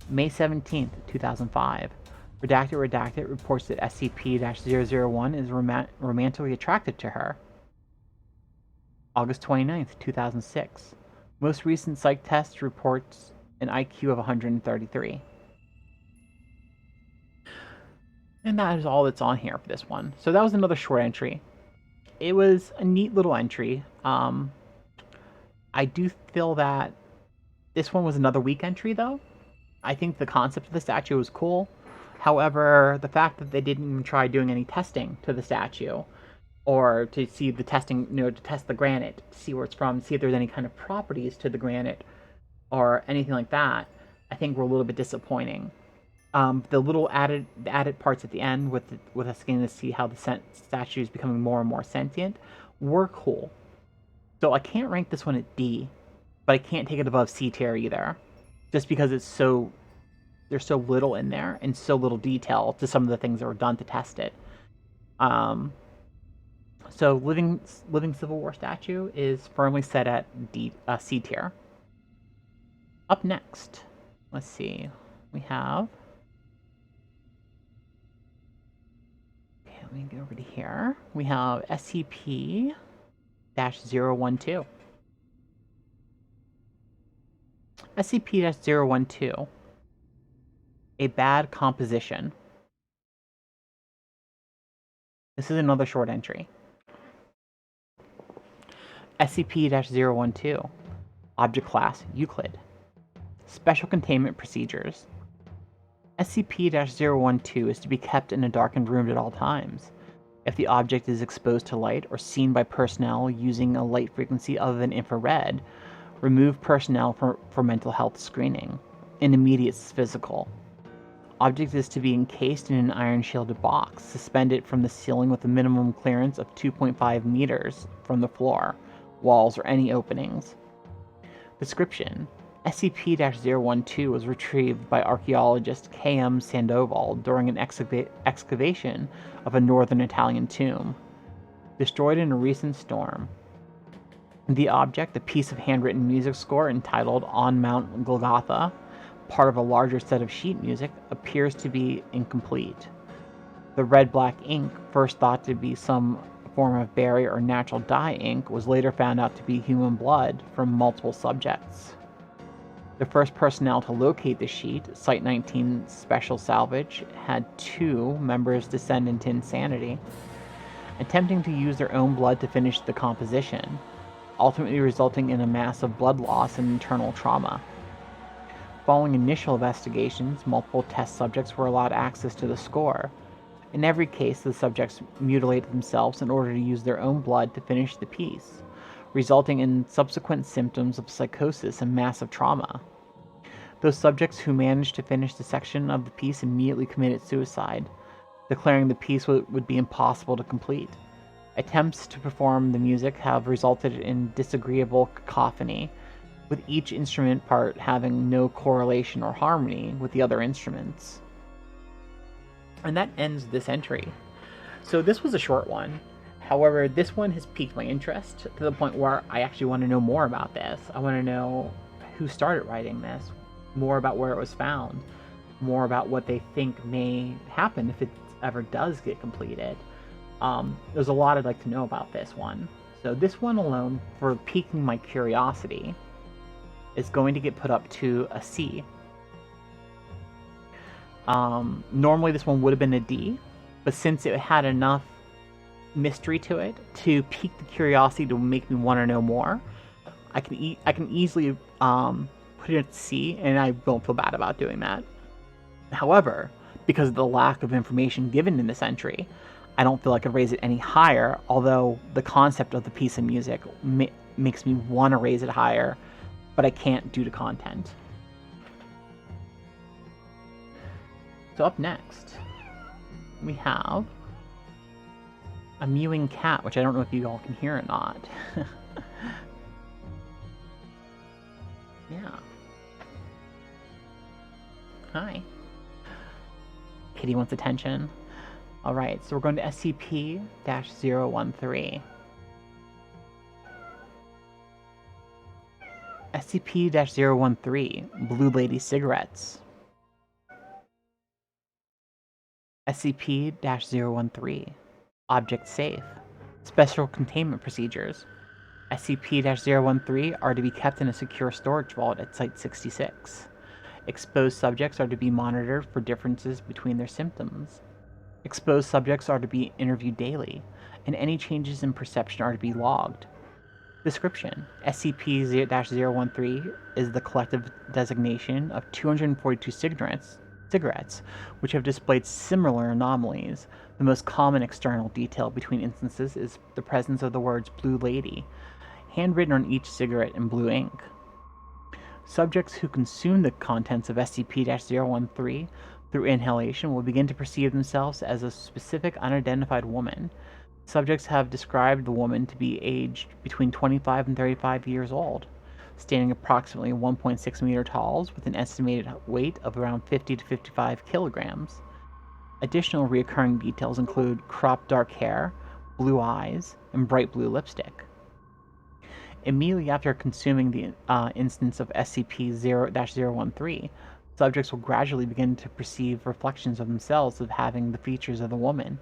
May 17, 2005. Redacted reports that SCP-001 is romantically attracted to her. August 29, 2006. Most recent psych test reports an IQ of 133. And that is all that's on here for this one. So that was another short entry. It was a neat little entry. I do feel that this one was another weak entry, though. I think the concept of the statue was cool. However, the fact that they didn't even try doing any testing to the statue, or to see the testing, to test the granite, to see where it's from, see if there's any kind of properties to the granite, or anything like that, I think were a little bit disappointing. The little added parts at the end with us getting to see how the statue is becoming more and more sentient were cool. So I can't rank this one at D, but I can't take it above C tier either, just because there's so little in there and so little detail to some of the things that were done to test it. So living Civil War statue is firmly set at C tier. Up next, let's see, we have. Okay, let me go over to here. We have SCP-012. SCP-012. A bad composition. This is another short entry. SCP-012. Object Class Euclid. Special Containment Procedures. SCP-012 is to be kept in a darkened room at all times. If the object is exposed to light or seen by personnel using a light frequency other than infrared, remove personnel for mental health screening. An immediate physical. Object is to be encased in an iron-shielded box, suspended from the ceiling with a minimum clearance of 2.5 meters from the floor, walls, or any openings. Description: SCP-012 was retrieved by archaeologist K.M. Sandoval during an excavation of a northern Italian tomb. Destroyed in a recent storm. The object, a piece of handwritten music score entitled On Mount Golgotha, part of a larger set of sheet music, appears to be incomplete. The red-black ink, first thought to be some form of berry or natural dye ink, was later found out to be human blood from multiple subjects. The first personnel to locate the sheet, Site 19 Special Salvage, had 2 members descend into insanity, attempting to use their own blood to finish the composition, ultimately resulting in a massive blood loss and internal trauma. Following initial investigations, multiple test subjects were allowed access to the score. In every case, the subjects mutilated themselves in order to use their own blood to finish the piece, resulting in subsequent symptoms of psychosis and massive trauma. Those subjects who managed to finish the section of the piece immediately committed suicide, declaring the piece would be impossible to complete. Attempts to perform the music have resulted in disagreeable cacophony, with each instrument part having no correlation or harmony with the other instruments. And that ends this entry. So this was a short one. However, this one has piqued my interest to the point where I actually want to know more about this. I want to know who started writing this, more about where it was found, more about what they think may happen if it ever does get completed. There's a lot I'd like to know about this one. So this one alone, for piquing my curiosity, is going to get put up to a C. Normally this one would have been a D, but since it had enough mystery to it to pique the curiosity to make me want to know more, I can easily put it at C, and I don't feel bad about doing that. However, because of the lack of information given in this entry, I don't feel I could raise it any higher, although the concept of the piece of music makes me want to raise it higher, but I can't due to content. So up next, we have a mewing cat, which I don't know if you all can hear or not. Yeah. Hi. Kitty wants attention. Alright, so we're going to SCP-013. SCP-013, Blue Lady Cigarettes. SCP-013, Object Safe. Special Containment Procedures. SCP-013 are to be kept in a secure storage vault at Site-66. Exposed subjects are to be monitored for differences between their symptoms. Exposed subjects are to be interviewed daily, and any changes in perception are to be logged. Description: SCP-013 is the collective designation of 242 cigarettes which have displayed similar anomalies. The most common external detail between instances is the presence of the words Blue Lady, handwritten on each cigarette in blue ink. Subjects who consume the contents of SCP-013 through inhalation will begin to perceive themselves as a specific unidentified woman. Subjects have described the woman to be aged between 25 and 35 years old, standing approximately 1.6 meter tall with an estimated weight of around 50 to 55 kilograms. Additional recurring details include cropped dark hair, blue eyes, and bright blue lipstick. Immediately after consuming the instance of SCP-0-013, subjects will gradually begin to perceive reflections of themselves of having the features of the woman,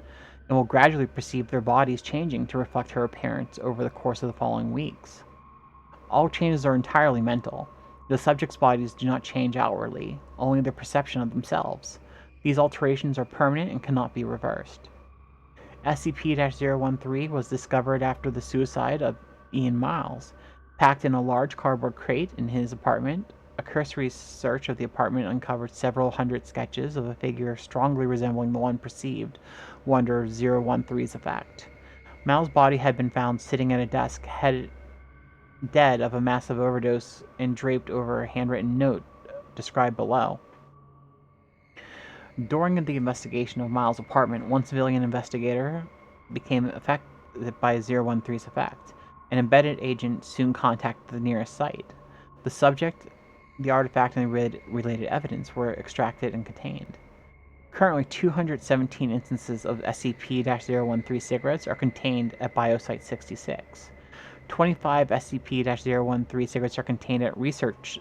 and will gradually perceive their bodies changing to reflect her appearance over the course of the following weeks. All changes are entirely mental. The subjects' bodies do not change outwardly, only their perception of themselves. These alterations are permanent and cannot be reversed. SCP-013 was discovered after the suicide of Ian Miles. Packed in a large cardboard crate in his apartment, a cursory search of the apartment uncovered several hundred sketches of a figure strongly resembling the one perceived under 013's effect. Miles' body had been found sitting at a desk, dead of a massive overdose and draped over a handwritten note described below. During the investigation of Miles' apartment, one civilian investigator became affected by 013's effect. An embedded agent soon contacted the nearest site. The subject, the artifact, and the related evidence were extracted and contained. Currently, 217 instances of SCP-013 cigarettes are contained at Biosite 66. 25 SCP-013 cigarettes are contained at Research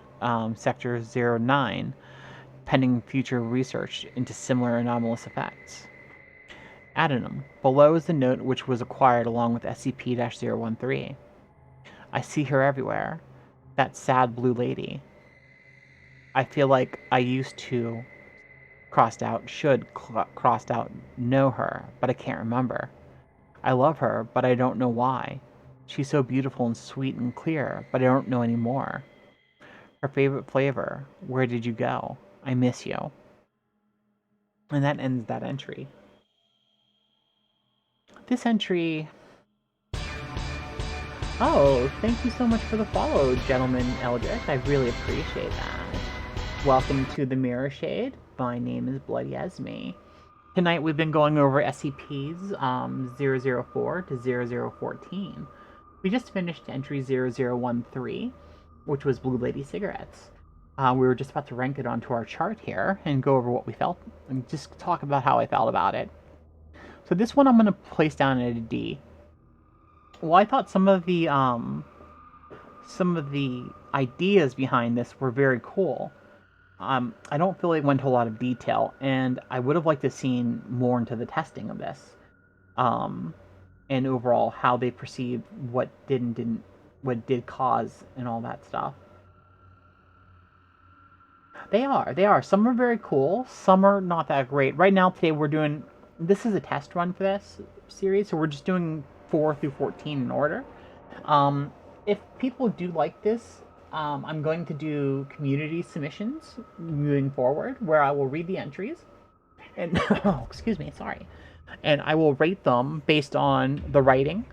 Sector 09, pending future research into similar anomalous effects. Addendum. Below is the note which was acquired along with SCP-013. I see her everywhere. That sad blue lady. I feel like I used to, crossed out, know her, but I can't remember. I love her, but I don't know why. She's so beautiful and sweet and clear, but I don't know any more. Her favorite flavor. Where did you go? I miss you. And that ends that entry. This entry... Oh, thank you so much for the follow, Gentleman Eldritch. I really appreciate that. Welcome to the Mirror Shade. My name is Bloody Esme. Tonight we've been going over SCPs 004 to 0014. We just finished entry 0013, which was Blue Lady Cigarettes. We were just about to rank it onto our chart here and go over what we felt and just talk about how I felt about it. So this one I'm going to place down at a D. Well, I thought some of the ideas behind this were very cool. I don't feel it went into a lot of detail, and I would have liked to have seen more into the testing of this. And overall how they perceived what what did cause and all that stuff. They are. Some are very cool, some are not that great. Right now, today, this is a test run for this series, so we're just doing 4 through 14 in order. If people do like this, I'm going to do community submissions moving forward, where I will read the entries, and, oh, excuse me, sorry. And I will rate them based on the writing.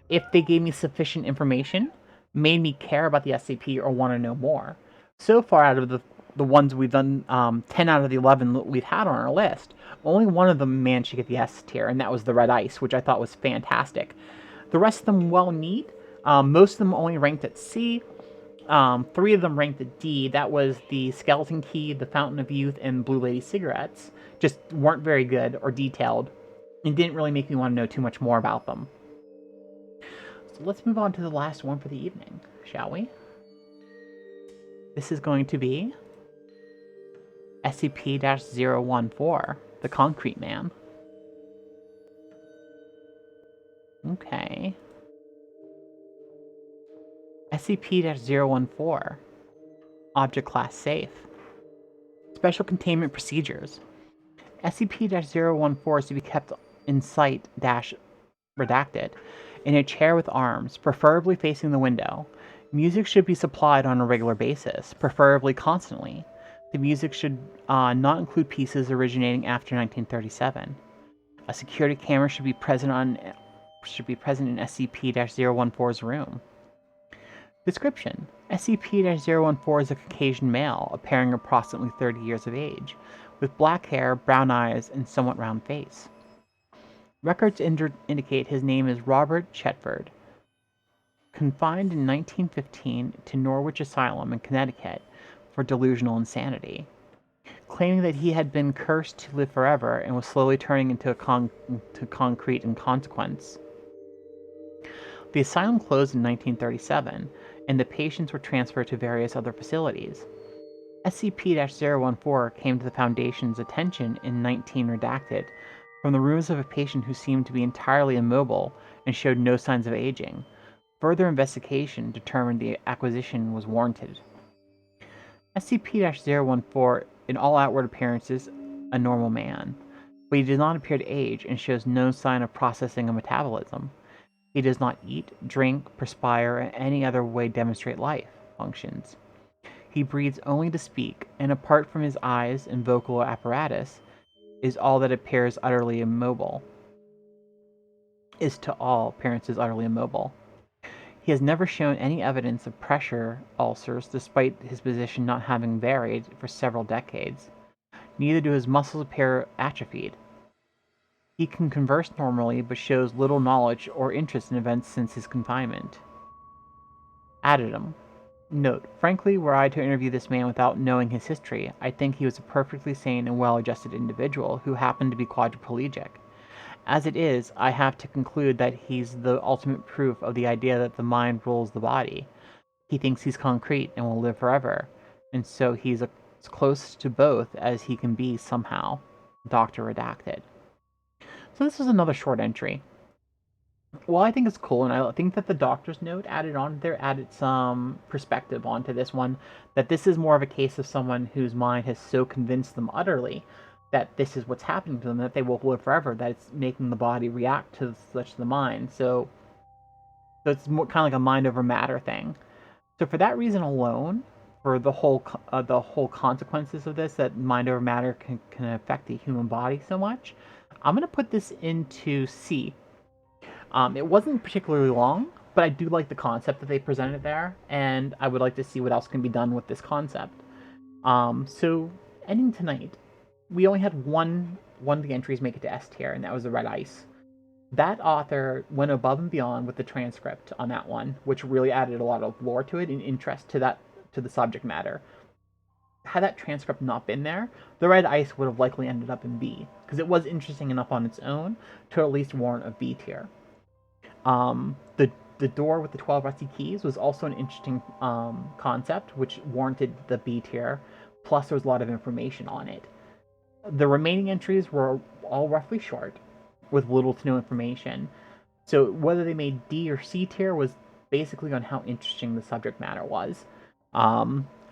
If they gave me sufficient information, made me care about the SCP or want to know more. So far, out of the the ones we've done, 10 out of the 11 that we've had on our list, only one of them managed to get the S tier, and that was the Red Ice, which I thought was fantastic. The rest of them, well, neat. Most of them only ranked at C. 3 of them ranked at D. That was the Skeleton Key, the Fountain of Youth, and Blue Lady Cigarettes. Just weren't very good or detailed, and didn't really make me want to know too much more about them. So let's move on to the last one for the evening, shall we? This is going to be SCP-014, the Concrete Man. Okay. SCP-014, Object Class Safe. Special Containment Procedures. SCP-014 is to be kept in sight redacted in a chair with arms, preferably facing the window. Music should be supplied on a regular basis, preferably constantly. The music should not include pieces originating after 1937. A security camera should be present in SCP-014's room. Description: SCP-014 is a Caucasian male, appearing approximately 30 years of age, with black hair, brown eyes, and somewhat round face. Records indicate his name is Robert Chetford. Confined in 1915 to Norwich Asylum in Connecticut for delusional insanity, claiming that he had been cursed to live forever and was slowly turning into concrete in consequence. The asylum closed in 1937, and the patients were transferred to various other facilities. SCP-014 came to the Foundation's attention in 19redacted from the rooms of a patient who seemed to be entirely immobile and showed no signs of aging. Further investigation determined the acquisition was warranted. SCP-014, in all outward appearances, a normal man, but he does not appear to age and shows no sign of processing or metabolism. He does not eat, drink, perspire, or in any other way demonstrate life functions. He breathes only to speak, and apart from his eyes and vocal apparatus, is all that appears utterly immobile. Is to all appearances utterly immobile. He has never shown any evidence of pressure ulcers, despite his position not having varied for several decades. Neither do his muscles appear atrophied. He can converse normally, but shows little knowledge or interest in events since his confinement. Addendum. Note, frankly, were I to interview this man without knowing his history, I think he was a perfectly sane and well-adjusted individual who happened to be quadriplegic. As it is, I have to conclude that he's the ultimate proof of the idea that the mind rules the body. He thinks he's concrete and will live forever, and so he's as close to both as he can be somehow. Dr. Redacted. So this is another short entry. Well, I think it's cool, and I think that the doctor's note added some perspective onto this one, that this is more of a case of someone whose mind has so convinced them utterly that this is what's happening to them, that they will live forever, that it's making the body react to such the mind. So it's more kind of like a mind over matter thing. So for that reason alone, for the whole consequences of this, that mind over matter can affect the human body so much, I'm going to put this into C. It wasn't particularly long, but I do like the concept that they presented there, and I would like to see what else can be done with this concept. So, ending tonight, we only had one of the entries make it to S tier, and that was the Red Ice. That author went above and beyond with the transcript on that one, which really added a lot of lore to it and interest to the subject matter. Had that transcript not been there, the Red Ice would have likely ended up in B, because it was interesting enough on its own to at least warrant a B tier. The door with the 12 rusty keys was also an interesting concept, which warranted the B tier, plus there was a lot of information on it. The remaining entries were all roughly short, with little to no information, so whether they made D or C tier was basically on how interesting the subject matter was.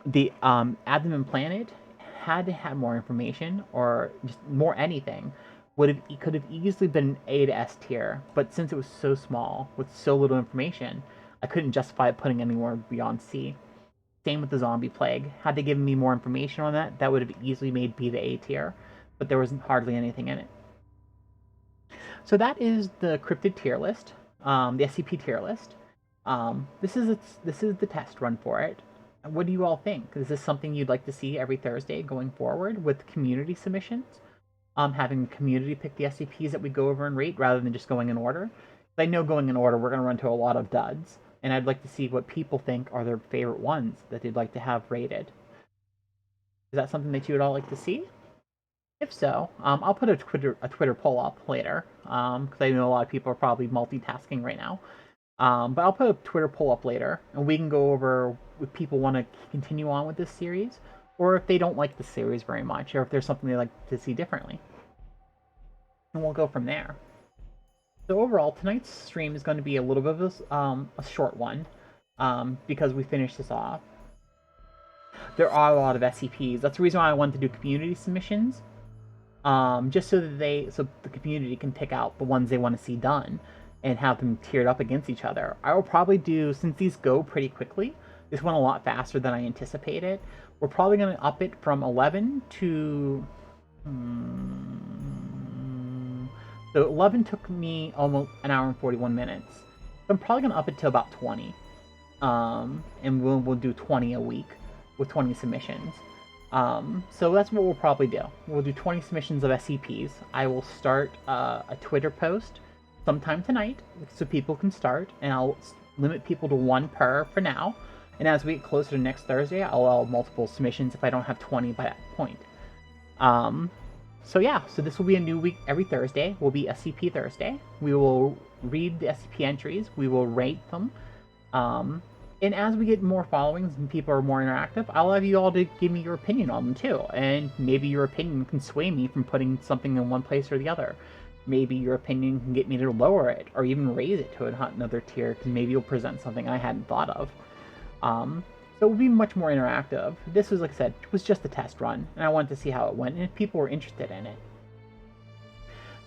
The Abdomen Planet had to have more information, or just more anything. Could have easily been an A to S tier, but since it was so small, with so little information, I couldn't justify putting anywhere beyond C. Same with the Zombie Plague. Had they given me more information on that, that would have easily made B to A tier, but there was hardly anything in it. So that is the cryptid tier list, the SCP tier list. This is the test run for it. What do you all think? Is this something you'd like to see every Thursday going forward with community submissions? Having community pick the SCPs that we go over and rate rather than just going in order. I know going in order, we're going to run into a lot of duds, and I'd like to see what people think are their favorite ones that they'd like to have rated. Is that something that you would all like to see? If so, I'll put a Twitter poll up later because I know a lot of people are probably multitasking right now. But I'll put a Twitter poll up later, and we can go over if people want to continue on with this series, or if they don't like the series very much, or if there's something they like to see differently, and we'll go from there. So overall, tonight's stream is going to be a little bit of a short one because we finished this off. There are a lot of SCPs. That's the reason why I wanted to do community submissions, just so that so the community can pick out the ones they want to see done and have them tiered up against each other. I will probably do, since these go pretty quickly, this went a lot faster than I anticipated. We're probably going to up it from 11 to... So 11 took me almost an hour and 41 minutes. So I'm probably going to up it to about 20. And we'll do 20 a week with 20 submissions. So that's what we'll probably do. We'll do 20 submissions of SCPs. I will start a Twitter post sometime tonight so people can start, and I'll limit people to one per for now. And as we get closer to next Thursday, I'll allow multiple submissions if I don't have 20 by that point. So yeah, so this will be a new week. Every Thursday will be SCP Thursday. We will read the SCP entries. We will rate them. And as we get more followings and people are more interactive, I'll have you all to give me your opinion on them too. And maybe your opinion can sway me from putting something in one place or the other. Maybe your opinion can get me to lower it or even raise it to another tier, because maybe you'll present something I hadn't thought of. So it will be much more interactive. This was, like I said, was just a test run, and I wanted to see how it went and if people were interested in it.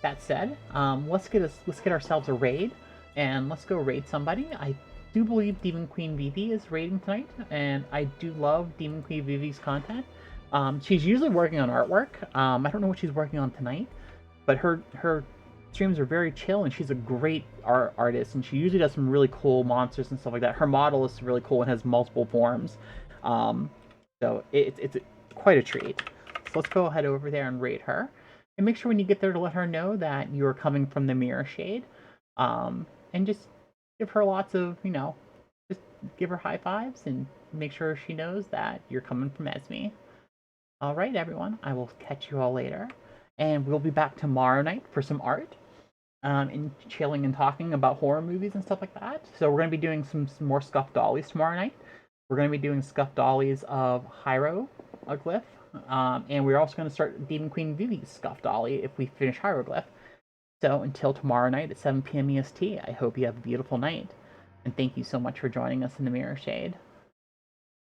That said, let's get ourselves a raid, and let's go raid somebody. I do believe Demon Queen Vivi is raiding tonight, and I do love Demon Queen Vivi's content. She's usually working on artwork. I don't know what she's working on tonight, but her streams are very chill, and she's a great artist, and she usually does some really cool monsters and stuff like that. Her model is really cool and has multiple forms, so it's quite a treat. So let's go ahead over there and raid her, and make sure when you get there to let her know that you're coming from the Mirror Shade, and just give her lots of, just give her high fives and make sure she knows that you're coming from Esme. All right, everyone, I will catch you all later, and we'll be back tomorrow night for some art. And chilling and talking about horror movies and stuff like that. So we're going to be doing some more Scuffed Dollies tomorrow night. We're going to be doing Scuffed Dollies of Hieroglyph. And we're also going to start Demon Queen Vivi's Scuffed Dolly if we finish Hieroglyph. So until tomorrow night at 7 p.m. EST, I hope you have a beautiful night. And thank you so much for joining us in the Mirror Shade.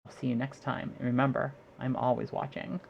I'll see you next time. And remember, I'm always watching.